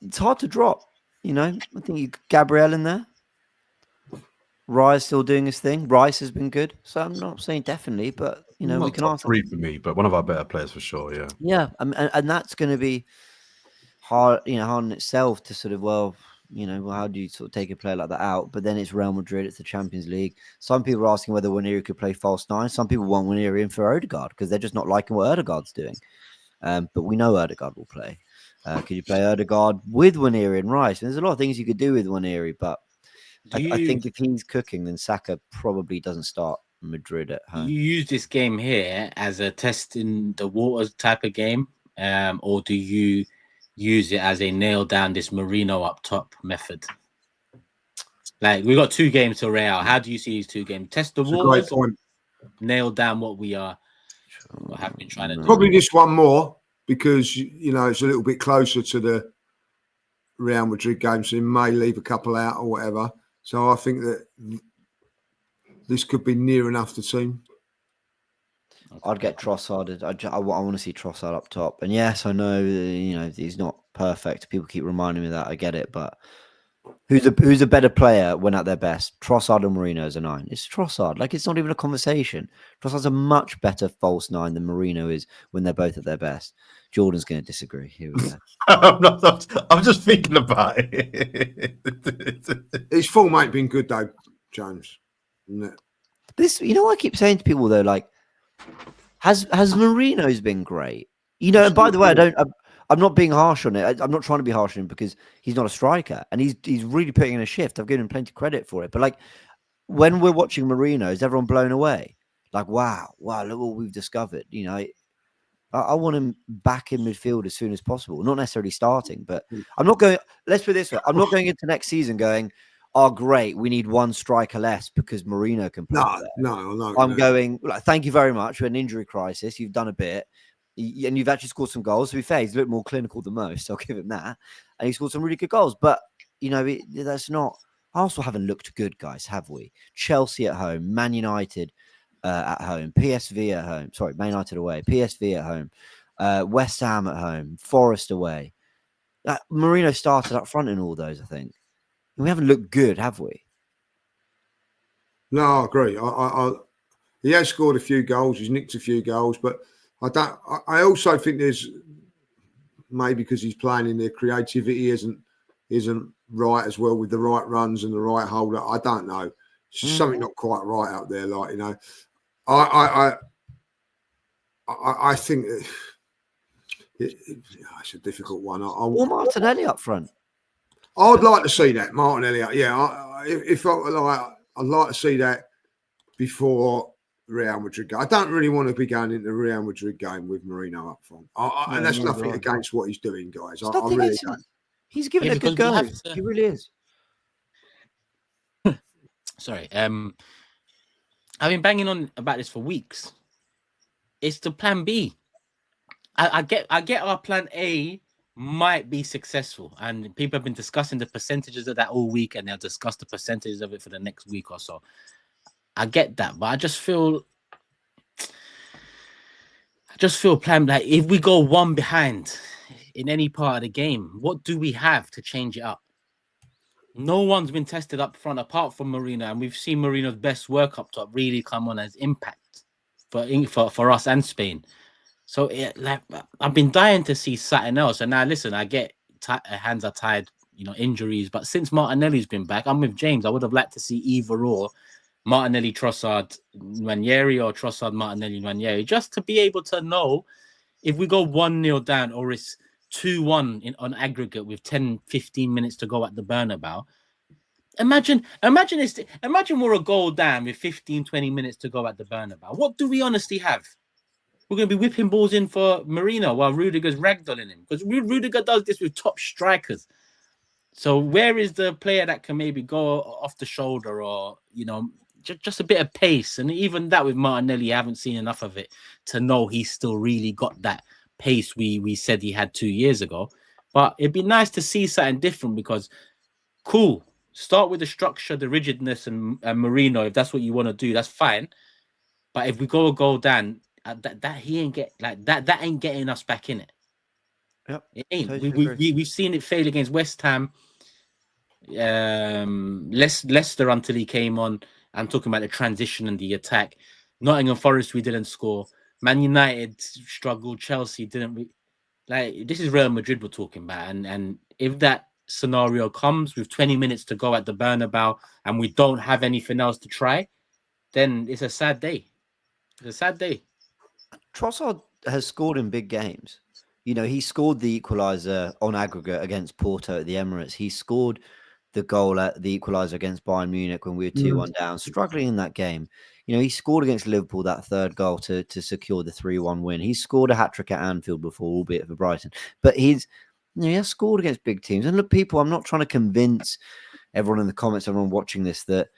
It's hard to drop. I think Gabriel in there. Rice still doing his thing. Rice has been good, so I'm not saying definitely, but we can ask 3 for me, but one of our better players for sure. Yeah, yeah, and that's going to be hard. Hard in itself to sort of how do you sort of take a player like that out? But then it's Real Madrid, it's the Champions League. Some people are asking whether Waneri could play false 9. Some people want Waneri in for Odegaard because they're just not liking what Odegaard's doing. But we know Odegaard will play. Could you play Odegaard with Waneri and Rice? And there's a lot of things you could do with Waneri, but I think if he's cooking, then Saka probably doesn't start Madrid at home. You use this game here as a test in the waters type of game, or do you use it as a nail down this Marino up top method? Like, we got 2 games to Real. How do you see these 2 games? Test the waters or nail down what we have been trying to do? Probably this one more because it's a little bit closer to the Real Madrid game, so he may leave a couple out or whatever. So I think that this could be near enough the team. I'd get Trossard. I want to see Trossard up top. And yes, I know he's not perfect. People keep reminding me that. I get it, but who's a better player when at their best? Trossard or Marino as a 9? It's Trossard. Like, it's not even a conversation. Trossard's a much better false 9 than Marino is when they're both at their best. Jordan's going to disagree. Here we go. I'm just thinking about it. His form ain't been good though, James. No. This, I keep saying to people though, like, has Marino's been great? And by the way, I'm not being harsh on it. I'm not trying to be harsh on him because he's not a striker and he's really putting in a shift. I've given him plenty of credit for it. But like, when we're watching Marino, is everyone blown away? Like, wow, look what we've discovered. I want him back in midfield as soon as possible. Not necessarily starting, but I'm not going. Let's put it this way: I'm not going into next season going, oh, great, we need one striker less because Mourinho can play. No. I'm going, like, thank you very much. We're an injury crisis. You've done a bit. And you've actually scored some goals. To be fair, he's a bit more clinical than most. I'll give him that. And he scored some really good goals. But, you know, that's not... Arsenal haven't looked good, guys, have we? Chelsea at home, Man United at home, PSV at home. Sorry, Man United away, PSV at home, West Ham at home, Forest away. Mourinho started up front in all those, I think. And we haven't looked good, have we? No, I agree. He has scored a few goals. He's nicked a few goals, but I also think there's maybe because he's playing in there, creativity isn't right as well with the right runs and the right hold up. I don't know. Something not quite right up there. Like, you know, I think it's a difficult one. Or Martinelli up front. I'd like to see that Martinelli. Yeah, I'd like to see that before Real Madrid game. I don't really want to be going into the Real Madrid game with Mourinho up front. And that's nothing against what he's doing, guys. I really don't. He's giving it a good go. He really is. Sorry. I've been banging on about this for weeks. It's the plan B. I get our plan A might be successful, and people have been discussing the percentages of that all week, and they'll discuss the percentages of it for the next week or so. I get that, but I just feel plan like if we go one behind in any part of the game, what do we have to change it up? No one's been tested up front apart from Mourinho, and we've seen Mourinho's best work up top really come on as impact for us and Spain. So I've been dying to see something else. And now listen, I get hands are tied, you know, injuries, but since Martinelli's been back, I'm with James. I would have liked to see either or Martinelli, Trossard, Nwaneri, or Trossard, Martinelli, Nwaneri, just to be able to know if we go 1-0 down or it's 2-1 on aggregate with 10, 15 minutes to go at the Bernabeu. Imagine we're a goal down with 15, 20 minutes to go at the Bernabeu. What do we honestly have? We're going to be whipping balls in for Mourinho while Rudiger's ragdolling him, because Rudiger does this with top strikers. So where is the player that can maybe go off the shoulder or, you know, just a bit of pace? And even that with Martinelli, I haven't seen enough of it to know he's still really got that pace we said he had 2 years ago. But it'd be nice to see something different, because cool, start with the structure, the rigidness, and Mourinho. If that's what you want to do, that's fine. But if we go a goal down, that he ain't get like that ain't getting us back in it. Yep, it ain't. Totally We've seen it fail against West Ham, Leicester until he came on. I'm talking about the transition and the attack. Nottingham Forest, we didn't score. Man United struggled. Chelsea didn't. This is Real Madrid we're talking about, and if that scenario comes with 20 minutes to go at the Bernabeu and we don't have anything else to try, then it's a sad day. It's a sad day. Trossard has scored in big games. You know, he scored the equaliser on aggregate against Porto at the Emirates. He scored the goal at the equaliser against Bayern Munich when we were 2-1 down, struggling in that game. You know, he scored against Liverpool that third goal to secure the 3-1 win. He scored a hat-trick at Anfield before, albeit for Brighton. But he has scored against big teams. And look, people, I'm not trying to convince everyone in the comments, everyone watching this, that,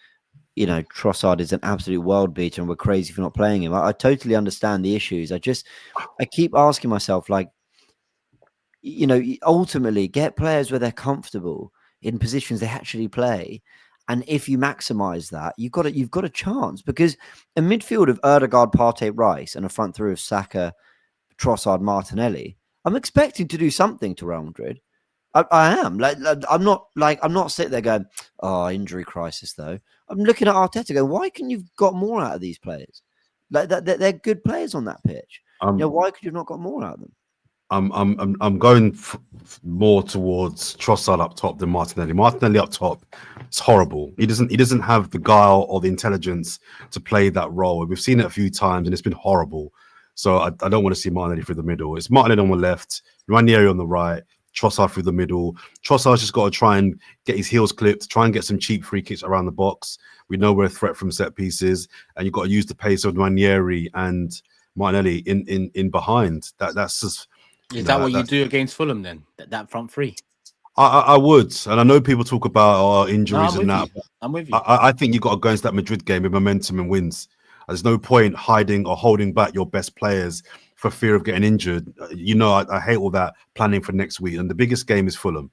you know, Trossard is an absolute world beater and we're crazy for not playing him. I totally understand the issues. I keep asking myself, like, you know, ultimately get players where they're comfortable in positions they actually play. And if you maximize that, you've got a chance, because a midfield of Ødegaard, Partey, Rice, and a front three of Saka, Trossard, Martinelli, I'm expecting to do something to Real Madrid. I am. I'm not sitting there going, oh, injury crisis though. I'm looking at Arteta going, why can you have got more out of these players? Like they're good players on that pitch. You know, why could you have not got more out of them? I'm going more towards Trossard up top than Martinelli. Martinelli up top, it's horrible. He doesn't have the guile or the intelligence to play that role. We've seen it a few times and it's been horrible. So I don't want to see Martinelli through the middle. It's Martinelli on the left, Ranieri on the right, Trossard through the middle. Trossard's just got to try and get his heels clipped, try and get some cheap free kicks around the box. We know we're a threat from set pieces, and you've got to use the pace of Ranieri and Martinelli in behind. That's just. Is that what you do against Fulham then? That front three? I would, and I know people talk about injuries I'm and that. I'm with you. I think you got to go into that Madrid game with momentum and wins. There's no point hiding or holding back your best players for fear of getting injured. You know, I hate all that planning for next week. And the biggest game is Fulham.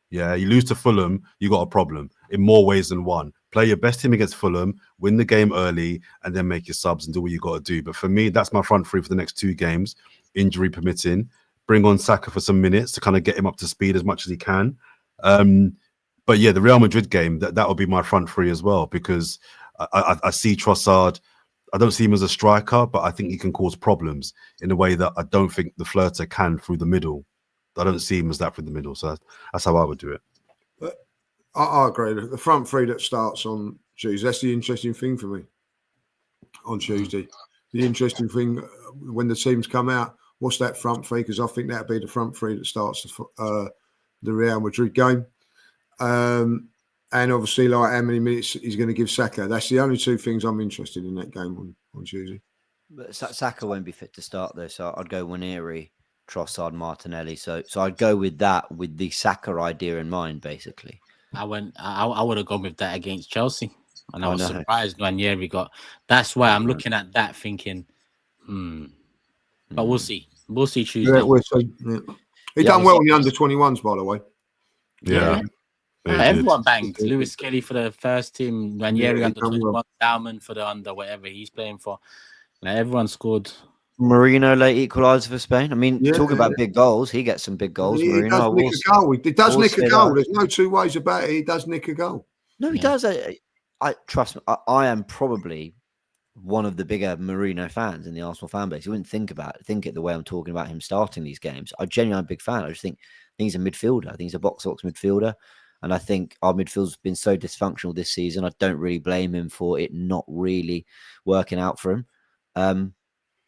Yeah, you lose to Fulham, you got a problem in more ways than one. Play your best team against Fulham, win the game early, and then make your subs and do what you got to do. But for me, that's my front three for the next 2 games, injury permitting. Bring on SAKA for some minutes to kind of get him up to speed as much as he can. But yeah, the Real Madrid game, that will be my front three as well, because I see Trossard. I don't see him as a striker, but I think he can cause problems in a way that I don't think the Flirter can through the middle. I don't see him as that through the middle. So that's how I would do it. But I agree. The front three that starts on Tuesday, that's the interesting thing for me on Tuesday. The interesting thing when the teams come out, what's that front three? Because I think that'll be the front three that starts the Real Madrid game. And obviously, like how many minutes he's going to give SAKA. That's the only 2 things I'm interested in that game on Tuesday. But SAKA won't be fit to start though, so I'd go Waneri, Trossard, Martinelli. So I'd go with that, with the SAKA idea in mind, basically. I would have gone with that against Chelsea, and I was surprised when Waneri got. That's why I'm looking at that thinking, But we'll see. We'll see Tuesday. Yeah, we'll see. Yeah. He done well in the under-21s, by the way. Yeah. Everyone banged. Lewis Kelly for the first team, Ranieri under 21, Dalman for the under whatever he's playing for. Like, everyone scored. Marino late equaliser for Spain. I mean, talking about big goals, he gets some big goals. He does nick a goal. He does nick a goal. There's no 2 ways about it. He does nick a goal. No, he does. I trust me. I am probably one of the bigger Marino fans in the Arsenal fan base. You wouldn't think it the way I'm talking about him starting these games. I genuinely am a big fan. I just think he's a midfielder. I think he's a box-to-box midfielder. And I think our midfield's been so dysfunctional this season. I don't really blame him for it not really working out for him.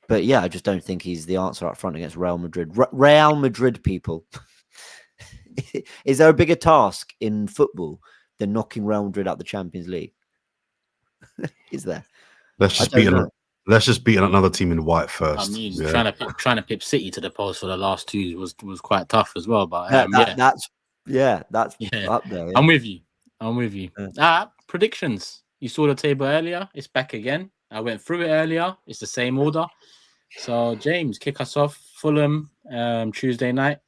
But yeah, I just don't think he's the answer up front against Real Madrid. Real Madrid, people. Is there a bigger task in football than knocking Real Madrid out the Champions League? Is there? Let's just beat another team in white first. I mean, trying to pip City to the post for the last 2 was quite tough as well. But that's up there. Yeah. I'm with you. Predictions. You saw the table earlier. It's back again. I went through it earlier. It's the same order. So, James, kick us off. Fulham, Tuesday night.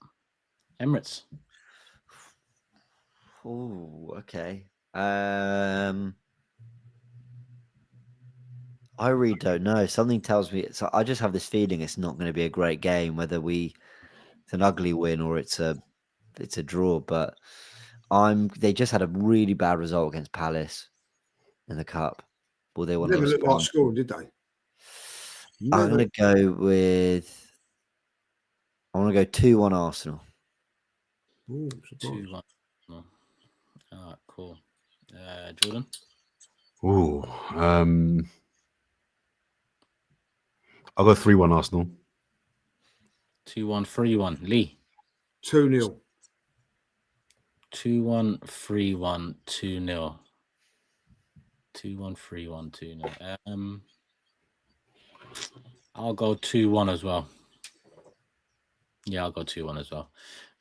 Emirates. Oh, okay. I really don't know. Something tells me I just have this feeling it's not going to be a great game, whether it's an ugly win or it's a draw. But they just had a really bad result against Palace in the cup. Well, they never looked like scoring, did they? I'm going to go with. I want to go 2-1 Arsenal. 2-1. Cool. Jordan. I'll go 3-1 Arsenal. 2-1, 3-1. Lee. 2-0. 2-1, 3-1, 2-0. 2-1, 3-1, 2-0. I'll go 2-1 as well. Yeah, I'll go 2-1 as well.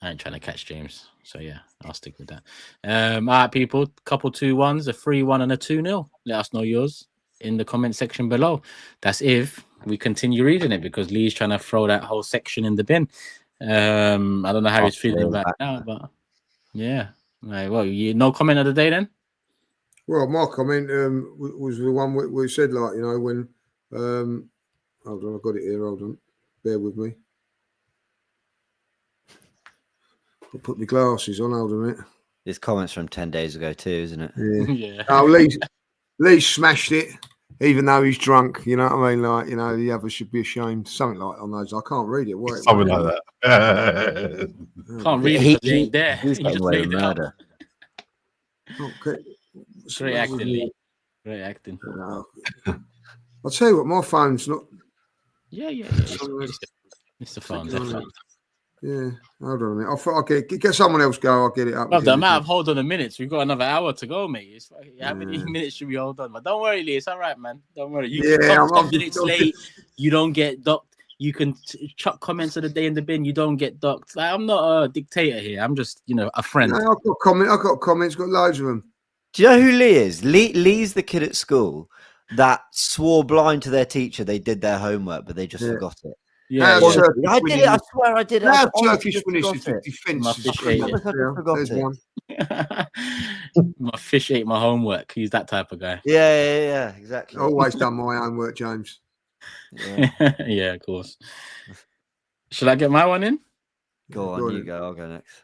I ain't trying to catch James. So yeah, I'll stick with that. All right, people. Couple 2-1s, a 3-1 and a 2-0. Let us know yours in the comment section below. That's if we continue reading it, because Lee's trying to throw that whole section in the bin. I don't know how he's feeling right now, but yeah. Right, well, no comment of the day then? Well, my comment was the one we said, like, when hold on, I've got it here, hold on. Bear with me. I'll put my glasses on, hold on a minute. This comment's from 10 days ago too, isn't it? Yeah. Oh, Lee smashed it, even though he's drunk. You know what I mean? Like, the others should be ashamed. Something like on those. I can't read it. Something like that. Can't read it because he ain't there. He's just made it up. Okay. Great acting, Lee. Great acting. I'll tell you what, my phone's not. Yeah. It's the phone, definitely. Yeah, hold on a minute. I'll get someone else go. I'll get it up. Well, the amount of hold on a minute. We've got another hour to go, mate. How many minutes should we hold on? But don't worry, Lee. It's all right, man. Don't worry. You get minutes late. You don't get docked. You can chuck comments of the day in the bin. You don't get docked. Like, I'm not a dictator here. I'm just, a friend. No, I've got comments. Got loads of them. Do you know who Lee is? Lee's the kid at school that swore blind to their teacher they did their homework, but they just forgot it. Yeah, I did it. I swear I did it. Now Turkish finishes with defence. My fish ate it. My fish ate my homework. He's that type of guy. Yeah, exactly. Always done my homework, James. Yeah, of course. Should I get my one in? Go on, you go. I'll go next.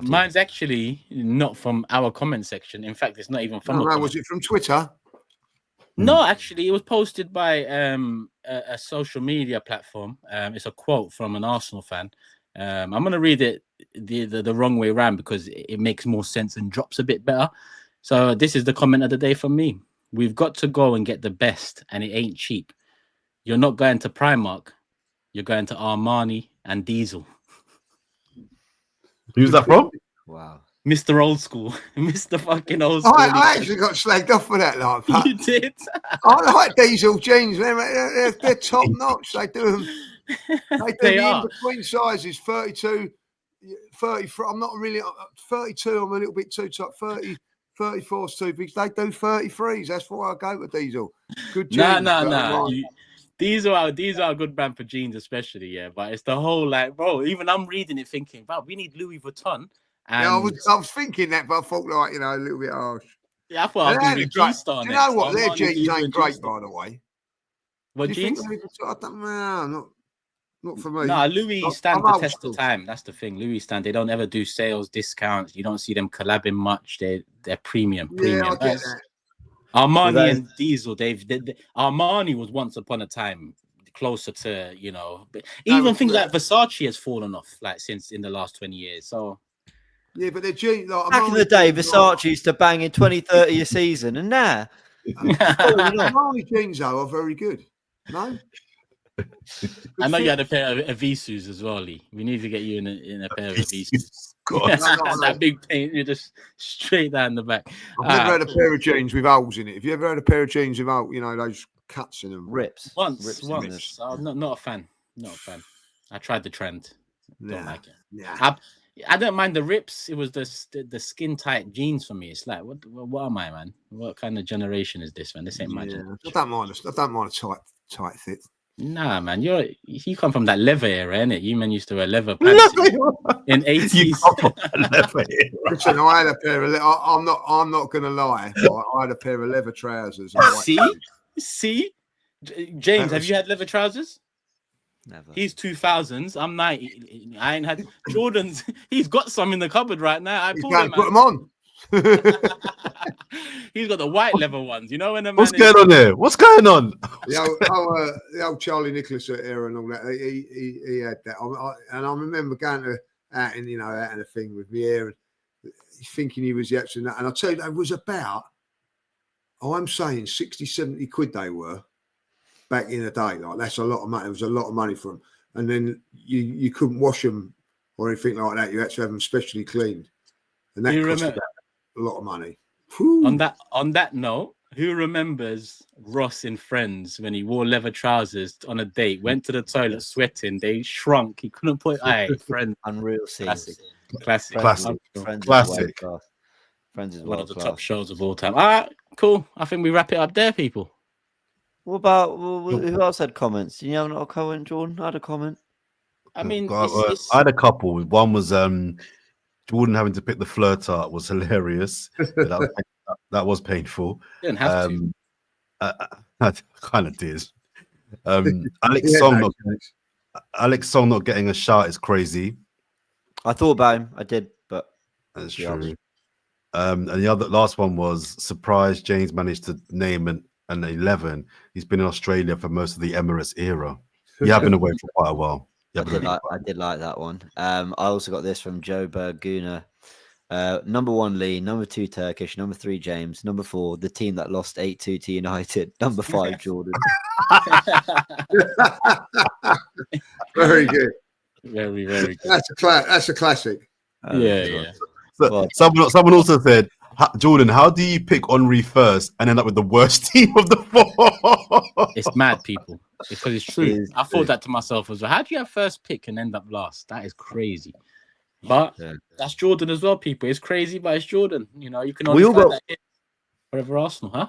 Mine's actually not from our comment section. In fact, it's not even from. Was it from Twitter? No, actually, it was posted by a social media platform. It's a quote from an Arsenal fan. I'm going to read it the wrong way around because it makes more sense and drops a bit better. So this is the comment of the day from me. We've got to go and get the best, and it ain't cheap. You're not going to Primark. You're going to Armani and Diesel. Who's that from? Wow. Mr. Old School. Mr. fucking Old School. I actually got slagged off for that. Like, you did? I like Diesel jeans. They're top notch. They do them. They do in between sizes, 32, 33. I'm not really 32. I'm a little bit too top. 30, 34's too big. They do 33s. That's why I go with Diesel. Good jeans. No. These are a good brand for jeans, especially. Yeah, but it's the whole bro. Even I'm reading it, thinking, wow, we need Louis Vuitton. And I was thinking that, but I thought a little bit harsh. Yeah, I thought I was going to Do you know what? Their jeans ain't great, by the way. What jeans? I don't know. Not for me. No, Louis stand the test of time. That's the thing. Louis stand. They don't ever do sales discounts. You don't see them collabing much. They're premium. Yeah, I get that. Armani and Diesel. Armani was once upon a time closer to even things like Versace has fallen off since in the last 20 years. So. Yeah, but they're jeans. Back in the day, Versace used to bang in 20, 30 a season, and now Armani jeans are very good. No, I know you had a pair of Visus as well, Lee. We need to get you in a pair of Visus. That big paint, you're just straight down the back. I've never had a pair of jeans with holes in it. Have you ever had a pair of jeans without, those cuts in them? Rips. Once. I'm not a fan. Not a fan. I tried the trend. Don't like it. Yeah. I don't mind the rips. It was the skin tight jeans for me. It's like, what am I, man? What kind of generation is this, man? This ain't my generation. I don't mind a tight fit. Nah, man, you come from that leather era, innit? You men used to wear leather pants in 80s. Listen, I had a pair of. I'm not gonna lie. I had a pair of leather trousers. See, James, have you had leather trousers? Never. He's 2000s. I'm 90. I ain't had Jordans. He's got some in the cupboard right now. I put them on. He's got the white leather ones. When the man What's going on there? What's going on? The old Charlie Nicholas era and all that. He had that. And I remember going out in a thing with me here and thinking he was the actual. And I'll tell you, that was about. I'm saying 60, 70 quid they were. Back in the day, that's a lot of money. It was a lot of money for them, and then you couldn't wash them or anything like that. You had to have them specially cleaned, and that cost a lot of money. Whew. On that note, who remembers Ross in Friends when he wore leather trousers on a date, went to the toilet sweating, they shrunk, he couldn't put Friends. Unreal scene. Classic. Friends is one of the top shows of all time. All right, cool. I think we wrap it up there, people. What about who else had comments? Do you have a comment, Jordan? I had a comment. I mean, I had a couple. One was Jordan having to pick the flirt up was hilarious. that was painful. You didn't have to. I kind of did. Alex Song not getting a shout is crazy. I thought about him. I did, but that's true. And the last one was surprised James managed to name an 11. He's been in Australia for most of the Emirates era. You have been away for quite a while. I did like that one. I also got this from Joe Berguna. Number 1, Lee. Number 2, Turkish. Number 3, James. Number 4, the team that lost 8-2 to United. Number 5, Jordan. Very good. Very, very good. That's a classic. Yeah. So, someone also said, Jordan, how do you pick Henry first and end up with the worst team of the 4? It's mad, people. because it's true. I thought that to myself as well. How do you have first pick and end up last? That is crazy. But that's Jordan as well, people. It's crazy, but it's Jordan. You know, you can only find that whatever Arsenal, huh?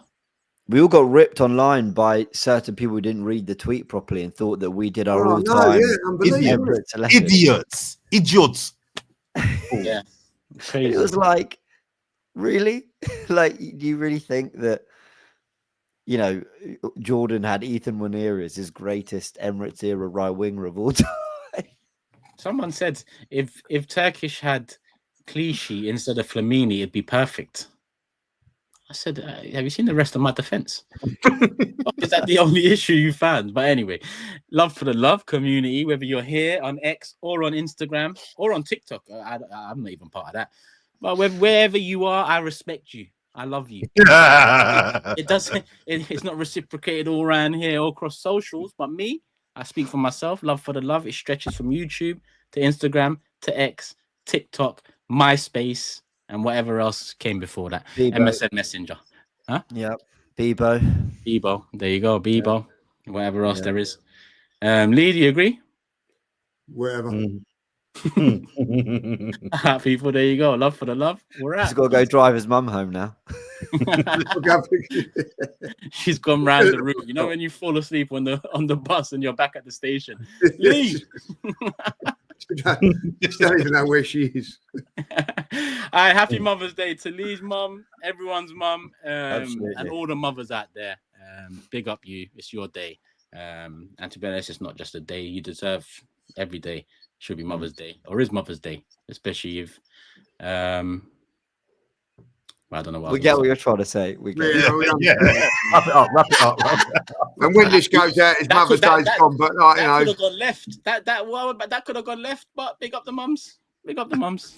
We all got ripped online by certain people who didn't read the tweet properly and thought that we did our all-time idiots. Yeah, crazy. It was like, really? Like, do you really think that, you know, Jordan had Ethan Munir as his greatest Emirates era right winger of all time? Someone said if Turkish had Clichy instead of Flamini, it'd be perfect. I said, have you seen the rest of my defense? Is that the only issue you found? But anyway, love for the love community, whether you're here on X or on Instagram or on TikTok. I'm not even part of that. But wherever you are, I respect you. I love you. It's not reciprocated all around here, all across socials. But me, I speak for myself. Love for the love. It stretches from YouTube to Instagram to X, TikTok, MySpace, and whatever else came before that. Bebo. MSN Messenger. Huh? Yep. Bebo. There you go. Bebo. Yeah. Whatever else there is. Lee, do you agree? Whatever. People, there you go. Love for the love. We're out. He's got to go drive his mum home now. She's gone round the room. You know when you fall asleep on the bus and you're back at the station. Lee. She don't even know where she is. All right, happy Mother's Day to Lee's mum, everyone's mum, and all the mothers out there. Big up you. It's your day. And to be honest, it's not just a day you deserve. Every day should be Mother's Day, or is Mother's Day, especially if I don't know what. We get what you're trying to say. Wrap it up. And when this goes out, it's Mother's Day's gone. But like, you know, could have gone left. That could have gone left. But big up the mums. Big up the mums.